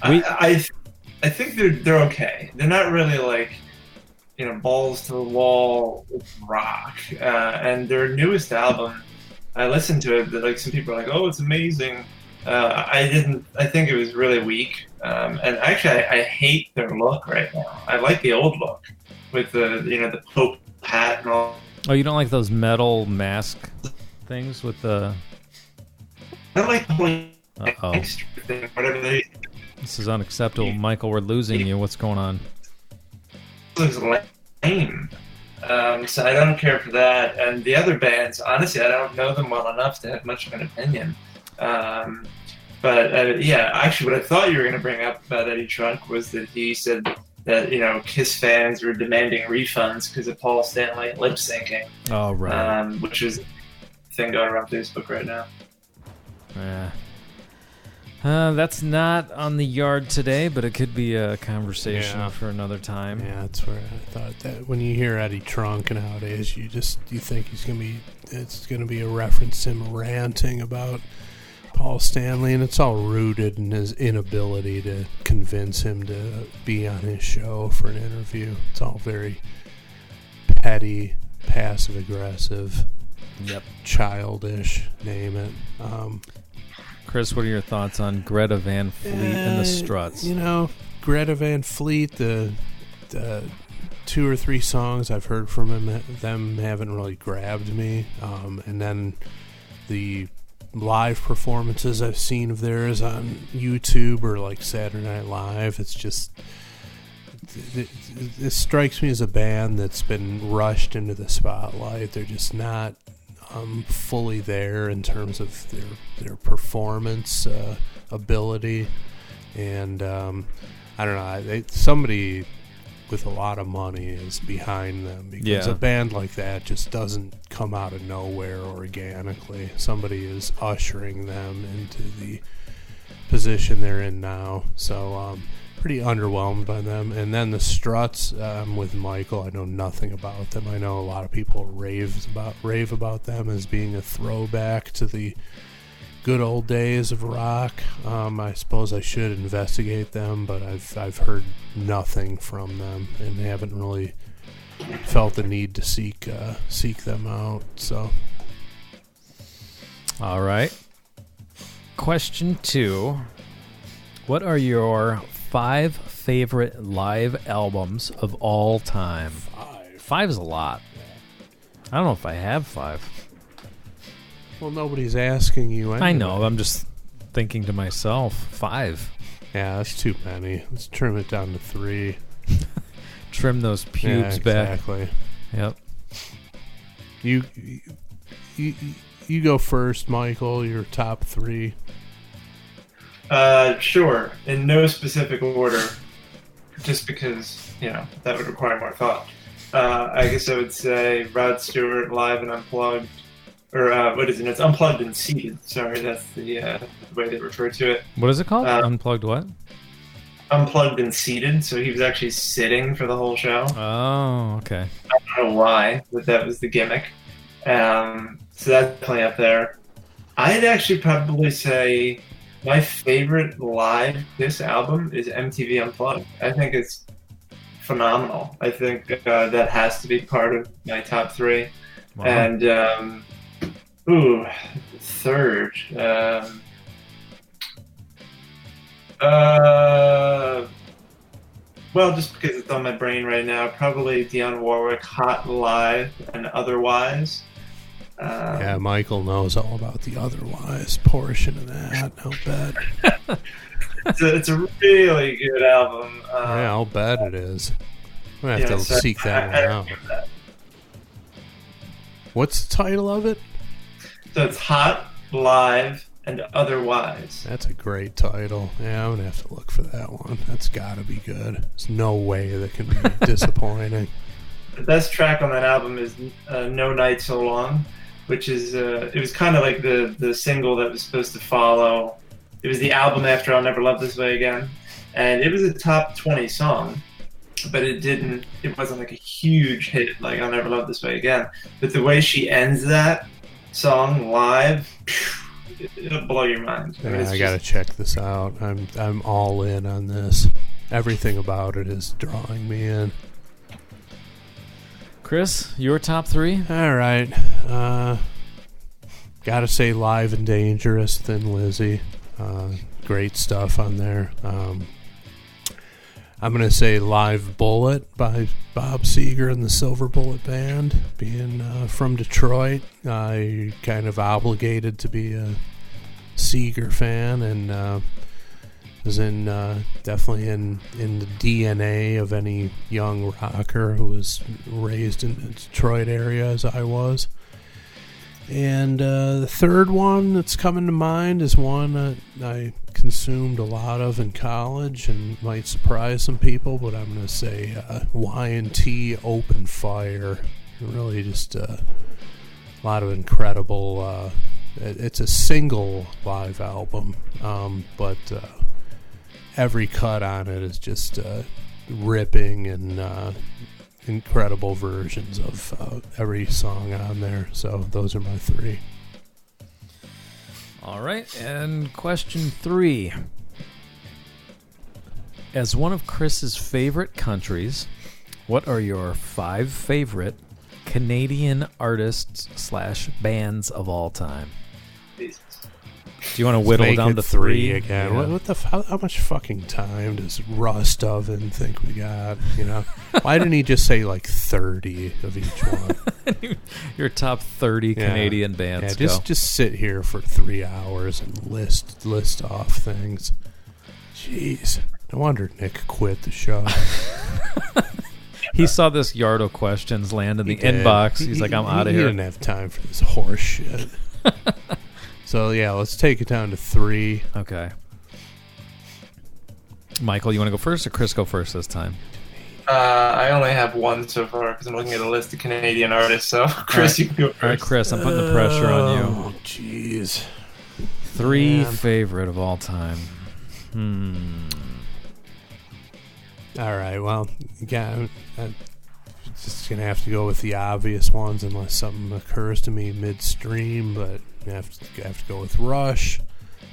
I think they're okay. They're not really like balls to the wall rock. And their newest album, I listened to it. Like some people are like, "Oh, it's amazing." I didn't. I think it was really weak. And actually, I hate their look right now. I like the old look with the Pope hat and all. Oh, you don't like those metal mask things with the? I don't like the whole Uh-oh. thing, whatever they. This is unacceptable, Michael. We're losing you. What's going on? It looks lame. So I don't care for that. And the other bands, honestly, I don't know them well enough to have much of an opinion. But yeah, actually, what I thought you were going to bring up about Eddie Trunk was that he said that Kiss fans were demanding refunds because of Paul Stanley lip syncing. Oh, right. Which is a thing going around Facebook right now. Yeah. That's not on the yard today, but it could be a conversation for another time. Yeah, that's where I thought that when you hear Eddie Trunk nowadays, you think it's gonna be a reference to him ranting about Paul Stanley, and it's all rooted in his inability to convince him to be on his show for an interview. It's all very petty, passive aggressive, childish, name it. Chris, what are your thoughts on Greta Van Fleet and the Struts? Greta Van Fleet, the 2 or 3 songs I've heard from them haven't really grabbed me. And then the live performances I've seen of theirs on YouTube or like Saturday Night Live, it's just... It strikes me as a band that's been rushed into the spotlight. They're just not fully there in terms of their performance ability, and I don't know. Somebody with a lot of money is behind them because a band like that just doesn't come out of nowhere organically. Somebody is ushering them into the position they're in now. So pretty underwhelmed by them. And then the Struts, with Michael, I know nothing about them. I know a lot of people rave about them as being a throwback to the good old days of rock. I suppose I should investigate them, but I've heard nothing from them and haven't really felt the need to seek them out. So, all right. Question 2: what are your 5 favorite live albums of all time? 5 is a lot. I don't know if I have 5. Well, nobody's asking you anyway. I know. I'm just thinking to myself, 5. Yeah, that's too many. Let's trim it down to 3. Trim those pubes back. Exactly. Yep. You go first, Michael. Your top 3. Sure, in no specific order, just because that would require more thought. I guess I would say Rod Stewart live and unplugged, or what is it? It's unplugged and seated. Sorry, that's the way they refer to it. What is it called? Unplugged what? Unplugged and seated. So he was actually sitting for the whole show. Oh, okay. I don't know why, but that was the gimmick. So that's definitely up there. I'd actually probably say my favorite live Kiss album is MTV Unplugged. I think it's phenomenal. I think that has to be part of my top 3. Wow. And third. Well, just because it's on my brain right now, probably Dionne Warwick, Hot Live and Otherwise. Yeah, Michael knows all about the Otherwise portion of that. I'll bet. It's a really good album. Yeah, I'll bet it is. I'm going to have to seek that one out. What's the title of it? So it's Hot, Live, and Otherwise. That's a great title. Yeah, I'm going to have to look for that one. That's got to be good. There's no way that can be disappointing. The best track on that album is No Night So Long, which is, it was kind of like the single that was supposed to follow. It was the album after I'll Never Love This Way Again. And it was a top 20 song, but it wasn't like a huge hit like I'll Never Love This Way Again. But the way she ends that song live, it'll blow your mind. Yeah, I got to check this out. I'm all in on this. Everything about it is drawing me in. Chris, your top three? All right. Got to say Live and Dangerous, Thin Lizzy. Great stuff on there. I'm going to say Live Bullet by Bob Seger and the Silver Bullet Band. Being from Detroit, I kind of obligated to be a Seger fan, and was definitely in the DNA of any young rocker who was raised in the Detroit area as I was. And the third one that's coming to mind is one that I consumed a lot of in college and might surprise some people, but I'm going to say Y&T Open Fire. Really just a lot of incredible... it's a single live album, but every cut on it is just ripping and incredible versions of every song on there. So those are my three. All right, and question 3. As one of Chris's favorite countries, what are your 5 favorite Canadian artists / bands of all time? Jesus. Do you want to whittle Make down it to 3 again? Yeah. What the? How much fucking time does Rust Oven think we got? You know, why didn't he just say like 30 of each one? Your top 30 Canadian bands. Yeah, just sit here for 3 hours and list off things. Jeez, no wonder Nick quit the show. He saw this Yardo questions land in the inbox. He's like, I'm out of He here. didn't have time for this horse shit. So, yeah, let's take it down to 3. Okay. Michael, you want to go first or Chris go first this time? I only have one so far because I'm looking at a list of Canadian artists. So, Chris, you can go first. All right, Chris, I'm putting the pressure on you. Oh, jeez. 3 favorite of all time. All right, well, again, I'm just going to have to go with the obvious ones unless something occurs to me midstream, but I have to go with Rush.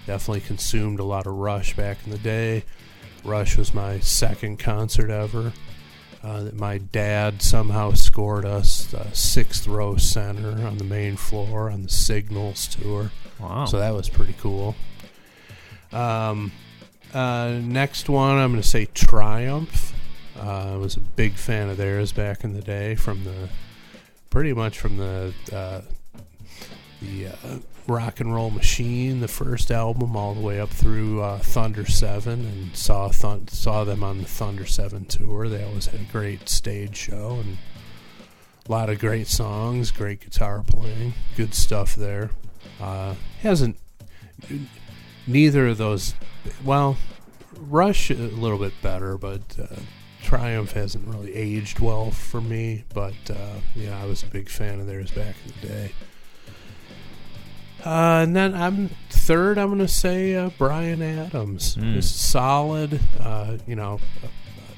Definitely consumed a lot of Rush back in the day. Rush was my second concert ever. My dad somehow scored us 6th row center on the main floor on the Signals tour. Wow. So that was pretty cool. Next one, I'm going to say Triumph. I was a big fan of theirs back in the day, pretty much from the Rock and Roll Machine, the first album, all the way up through Thunder 7, and saw them on the Thunder 7 tour. They always had a great stage show and a lot of great songs, great guitar playing, good stuff there. Neither of those, well, Rush a little bit better, but Triumph hasn't really aged well for me. But yeah, I was a big fan of theirs back in the day. And then I'm going to say Bryan Adams. He's solid.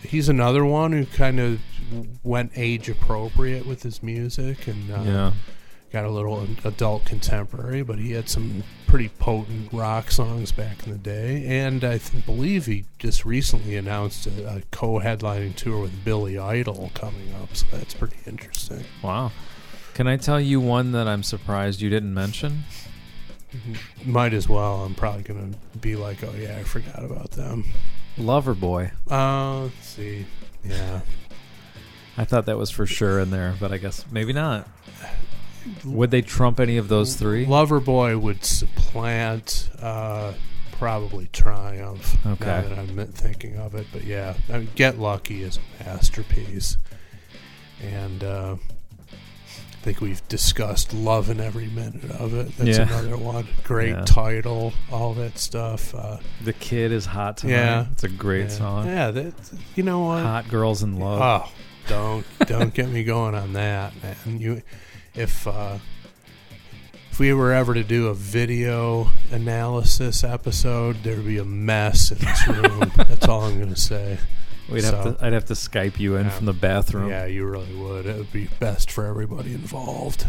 He's another one who kind of went age appropriate with his music and got a little adult contemporary, but he had some pretty potent rock songs back in the day. And I believe he just recently announced a co-headlining tour with Billy Idol coming up, so that's pretty interesting. Wow. Can I tell you one that I'm surprised you didn't mention? Might as well. I'm probably going to be like, oh yeah, I forgot about them. Loverboy. Let's see. Yeah. I thought that was for sure in there, but I guess maybe not. Would they trump any of those 3? Loverboy would supplant probably Triumph. Okay. Now that I'm thinking of it, but yeah, I mean, Get Lucky is a masterpiece, and think we've discussed loving every minute of it. That's Yeah. another one. Great Yeah. title, all that stuff. The Kid is hot tonight. Yeah. It's a great Yeah. song. Yeah, you know what? Hot Girls in Love. Oh, don't get me going on that, man. If we were ever to do a video analysis episode, there'd be a mess in this room. That's all I'm going to say. I'd have to Skype you in from the bathroom. Yeah, you really would. It would be best for everybody involved.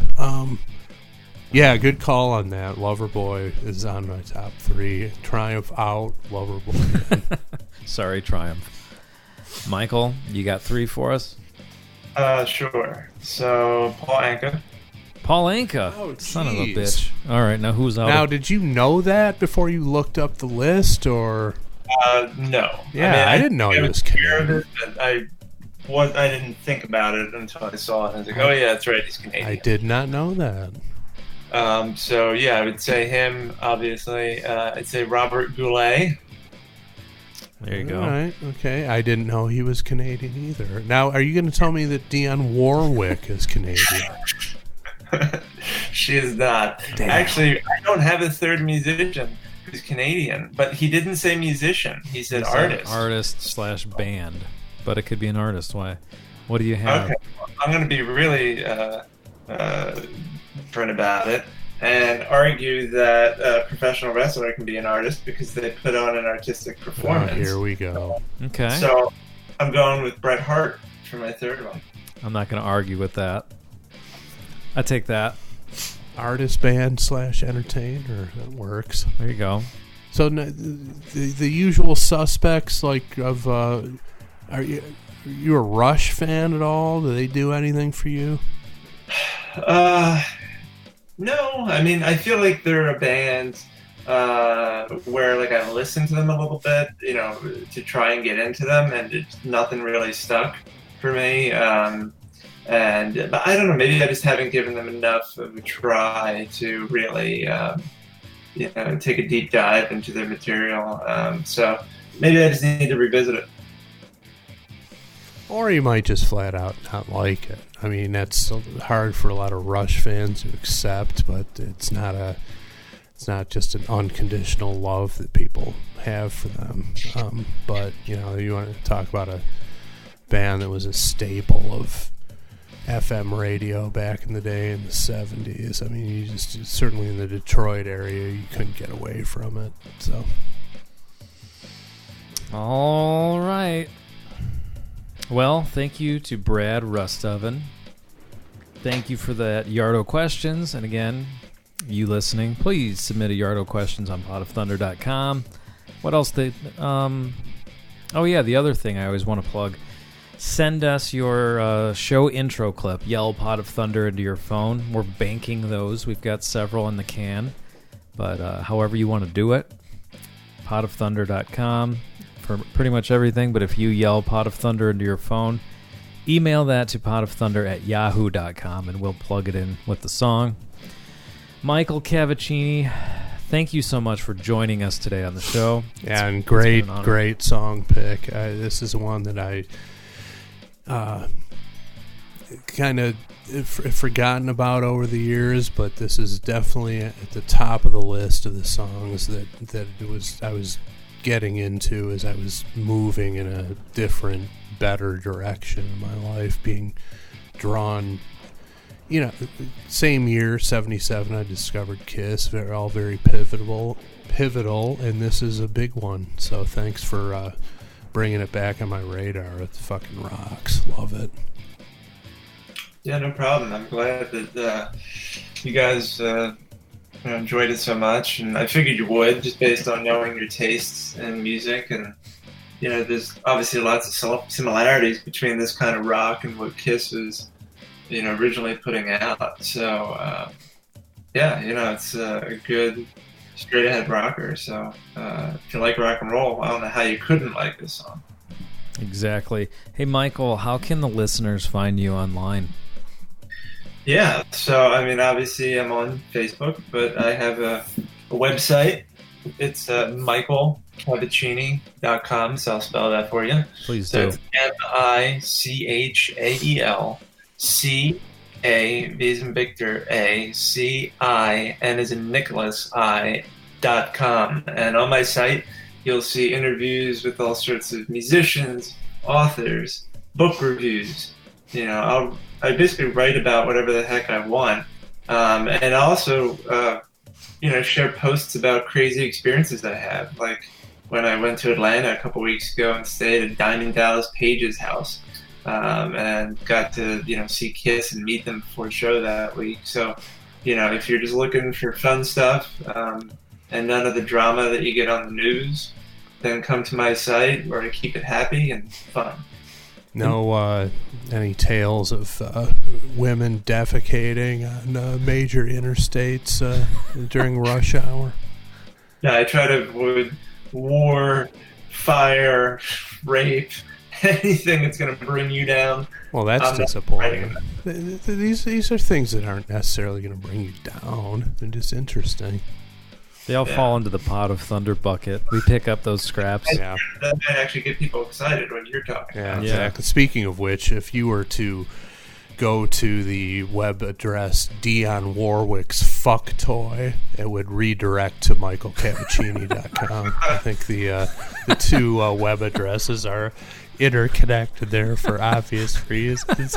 Yeah, good call on that. Loverboy is on my top 3. Triumph out, Loverboy in. Sorry, Triumph. Michael, you got 3 for us? Sure. So, Paul Anka. Paul Anka. Oh, Son of a jeez. bitch. All right, now who's out? Now, did you know that before you looked up the list, or? No. Yeah, I didn't know he was aware of Canadian. it, but I didn't think about it until I saw it. And I was like, oh yeah, that's right, he's Canadian. I did not know that. So yeah, I would say him, obviously. I'd say Robert Goulet. There you go. All right, okay. I didn't know he was Canadian either. Now, are you going to tell me that Dionne Warwick is Canadian? She is not. Damn. Actually, I don't have a third musician who's Canadian, but he didn't say musician. He said artist. Artist/band, but it could be an artist. Why? What do you have? Okay, I'm going to be really different about it and argue that a professional wrestler can be an artist because they put on an artistic performance. Oh, here we go. Okay. So I'm going with Bret Hart for my third one. I'm not going to argue with that. I take that. Artist, band / entertainer. That works. There you go. So the usual suspects, like of, are you a Rush fan at all? Do they do anything for you? No, I mean, I feel like they're a band where like I listened to them a little bit, to try and get into them, and nothing really stuck for me. But I don't know, maybe I just haven't given them enough of a try to really, take a deep dive into their material. So maybe I just need to revisit it. Or you might just flat out not like it. I mean, that's hard for a lot of Rush fans to accept, but it's not just an unconditional love that people have for them. But you want to talk about a band that was a staple of FM radio back in the day in the 70s. I mean, you just certainly in the Detroit area, you couldn't get away from it. So, All right. Well, thank you to Brad Rustoven. Thank you for that Yardo questions. And again, you listening, please submit a Yardo questions on potofthunder.com. What else? The other thing I always want to plug. Send us your show intro clip. Yell Pot of Thunder into your phone. We're banking those. We've got several in the can. But however you want to do it, potofthunder.com for pretty much everything. But if you yell Pot of Thunder into your phone, email that to potofthunder@yahoo.com and we'll plug it in with the song. Michael Cavacini, thank you so much for joining us today on the show. Yeah, and It's been great, an honor. great song pick. This is one that I kind of forgotten about over the years, but this is definitely at the top of the list of the songs that I was getting into as I was moving in a different, better direction in my life, being drawn. Same year, 77, I discovered Kiss. They're all very pivotal, and this is a big one. So thanks for bringing it back on my radar. It fucking rocks. Love it. Yeah, no problem. I'm glad that you guys enjoyed it so much, and I figured you would, just based on knowing your tastes in music. And there's obviously lots of similarities between this kind of rock and what Kiss was, originally putting out. So it's a good straight ahead rocker. So if you like rock and roll, I don't know how you couldn't like this song. Exactly. Hey, Michael, how can the listeners find you online? Yeah, so obviously I'm on Facebook, but I have a website. It's michaelcavacini.com, so I'll spell that for you. Please so do. It's A, V as in Victor, A, C, I, N as in Nicholas, I.com. And on my site, you'll see interviews with all sorts of musicians, authors, book reviews. I basically write about whatever the heck I want. And also, share posts about crazy experiences I have. Like when I went to Atlanta a couple weeks ago and stayed at Diamond Dallas Page's house. And got to, see Kiss and meet them before the show that week. So, if you're just looking for fun stuff and none of the drama that you get on the news, then come to my site where I keep it happy and fun. No, any tales of women defecating on major interstates during rush hour? Yeah, I try to avoid war, fire, rape, anything that's going to bring you down. Well, that's disappointing. These are things that aren't necessarily going to bring you down. They're just interesting. They all fall into the pot of Thunder Bucket. We pick up those scraps. Yeah. That might actually get people excited when you're talking about it. Exactly. Speaking of which, if you were to go to the web address Dionne Warwick's fuck toy, it would redirect to michaelcavacini.com. I think the two web addresses are interconnected there for obvious reasons.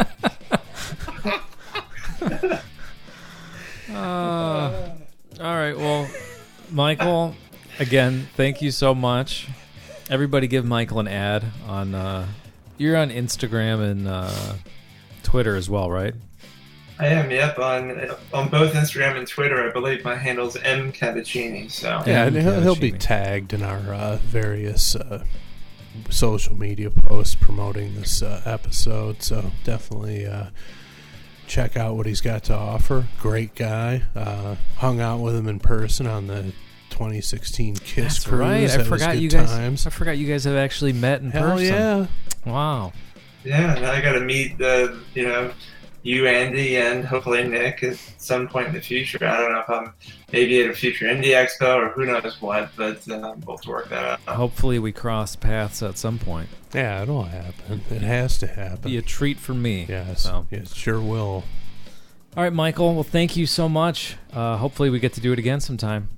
All right, well, Michael, again, thank you so much. Everybody give Michael an ad on you're on Instagram and Twitter as well, right? I am, yep, on both Instagram and Twitter. I believe my handle's M Cavacini. So yeah, and he'll be tagged in our various social media posts promoting this episode, so definitely check out what he's got to offer. Great guy. Hung out with him in person on the 2016 Kiss That's cruise. right. I forgot you guys have actually met in Hell person. Yeah. Wow. Yeah, and I got to meet you, Andy, and hopefully Nick at some point in the future. I don't know if I'm maybe at a future Indie Expo or who knows what, but we'll work that out. Hopefully we cross paths at some point. Yeah, it'll happen. It has to happen. Be a treat for me. Yes, So. it sure will. All right, Michael. Well, thank you so much. Hopefully we get to do it again sometime.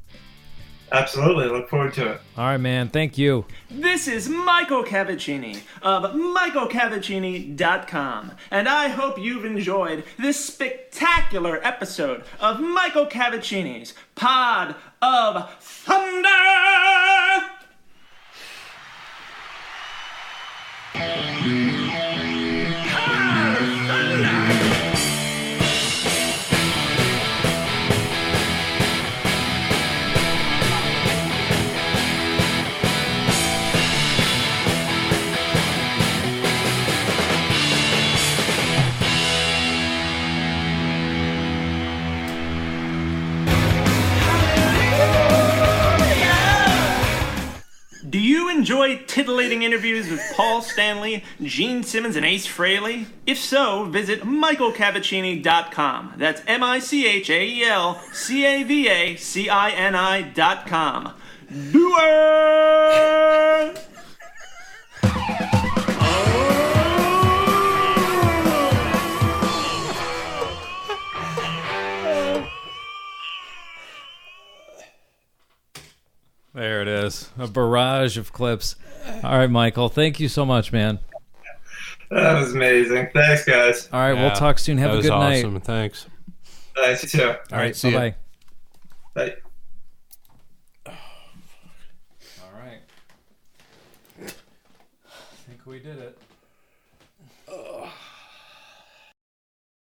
Absolutely. Look forward to it. All right, man. Thank you. This is Michael Cavacini of michaelcavacini.com, and I hope you've enjoyed this spectacular episode of Michael Cavacini's Pod of Thunder! Do you enjoy titillating interviews with Paul Stanley, Gene Simmons, and Ace Frehley? If so, visit michaelcavacini.com. That's michaelcavacini.com. Do it! There it is. A barrage of clips. All right, Michael. Thank you so much, man. That was amazing. Thanks, guys. All right, we'll talk soon. Have a good night. That was awesome. Thanks. Thanks, you too. All right, see ya. bye-bye. Bye. All right. I think we did it.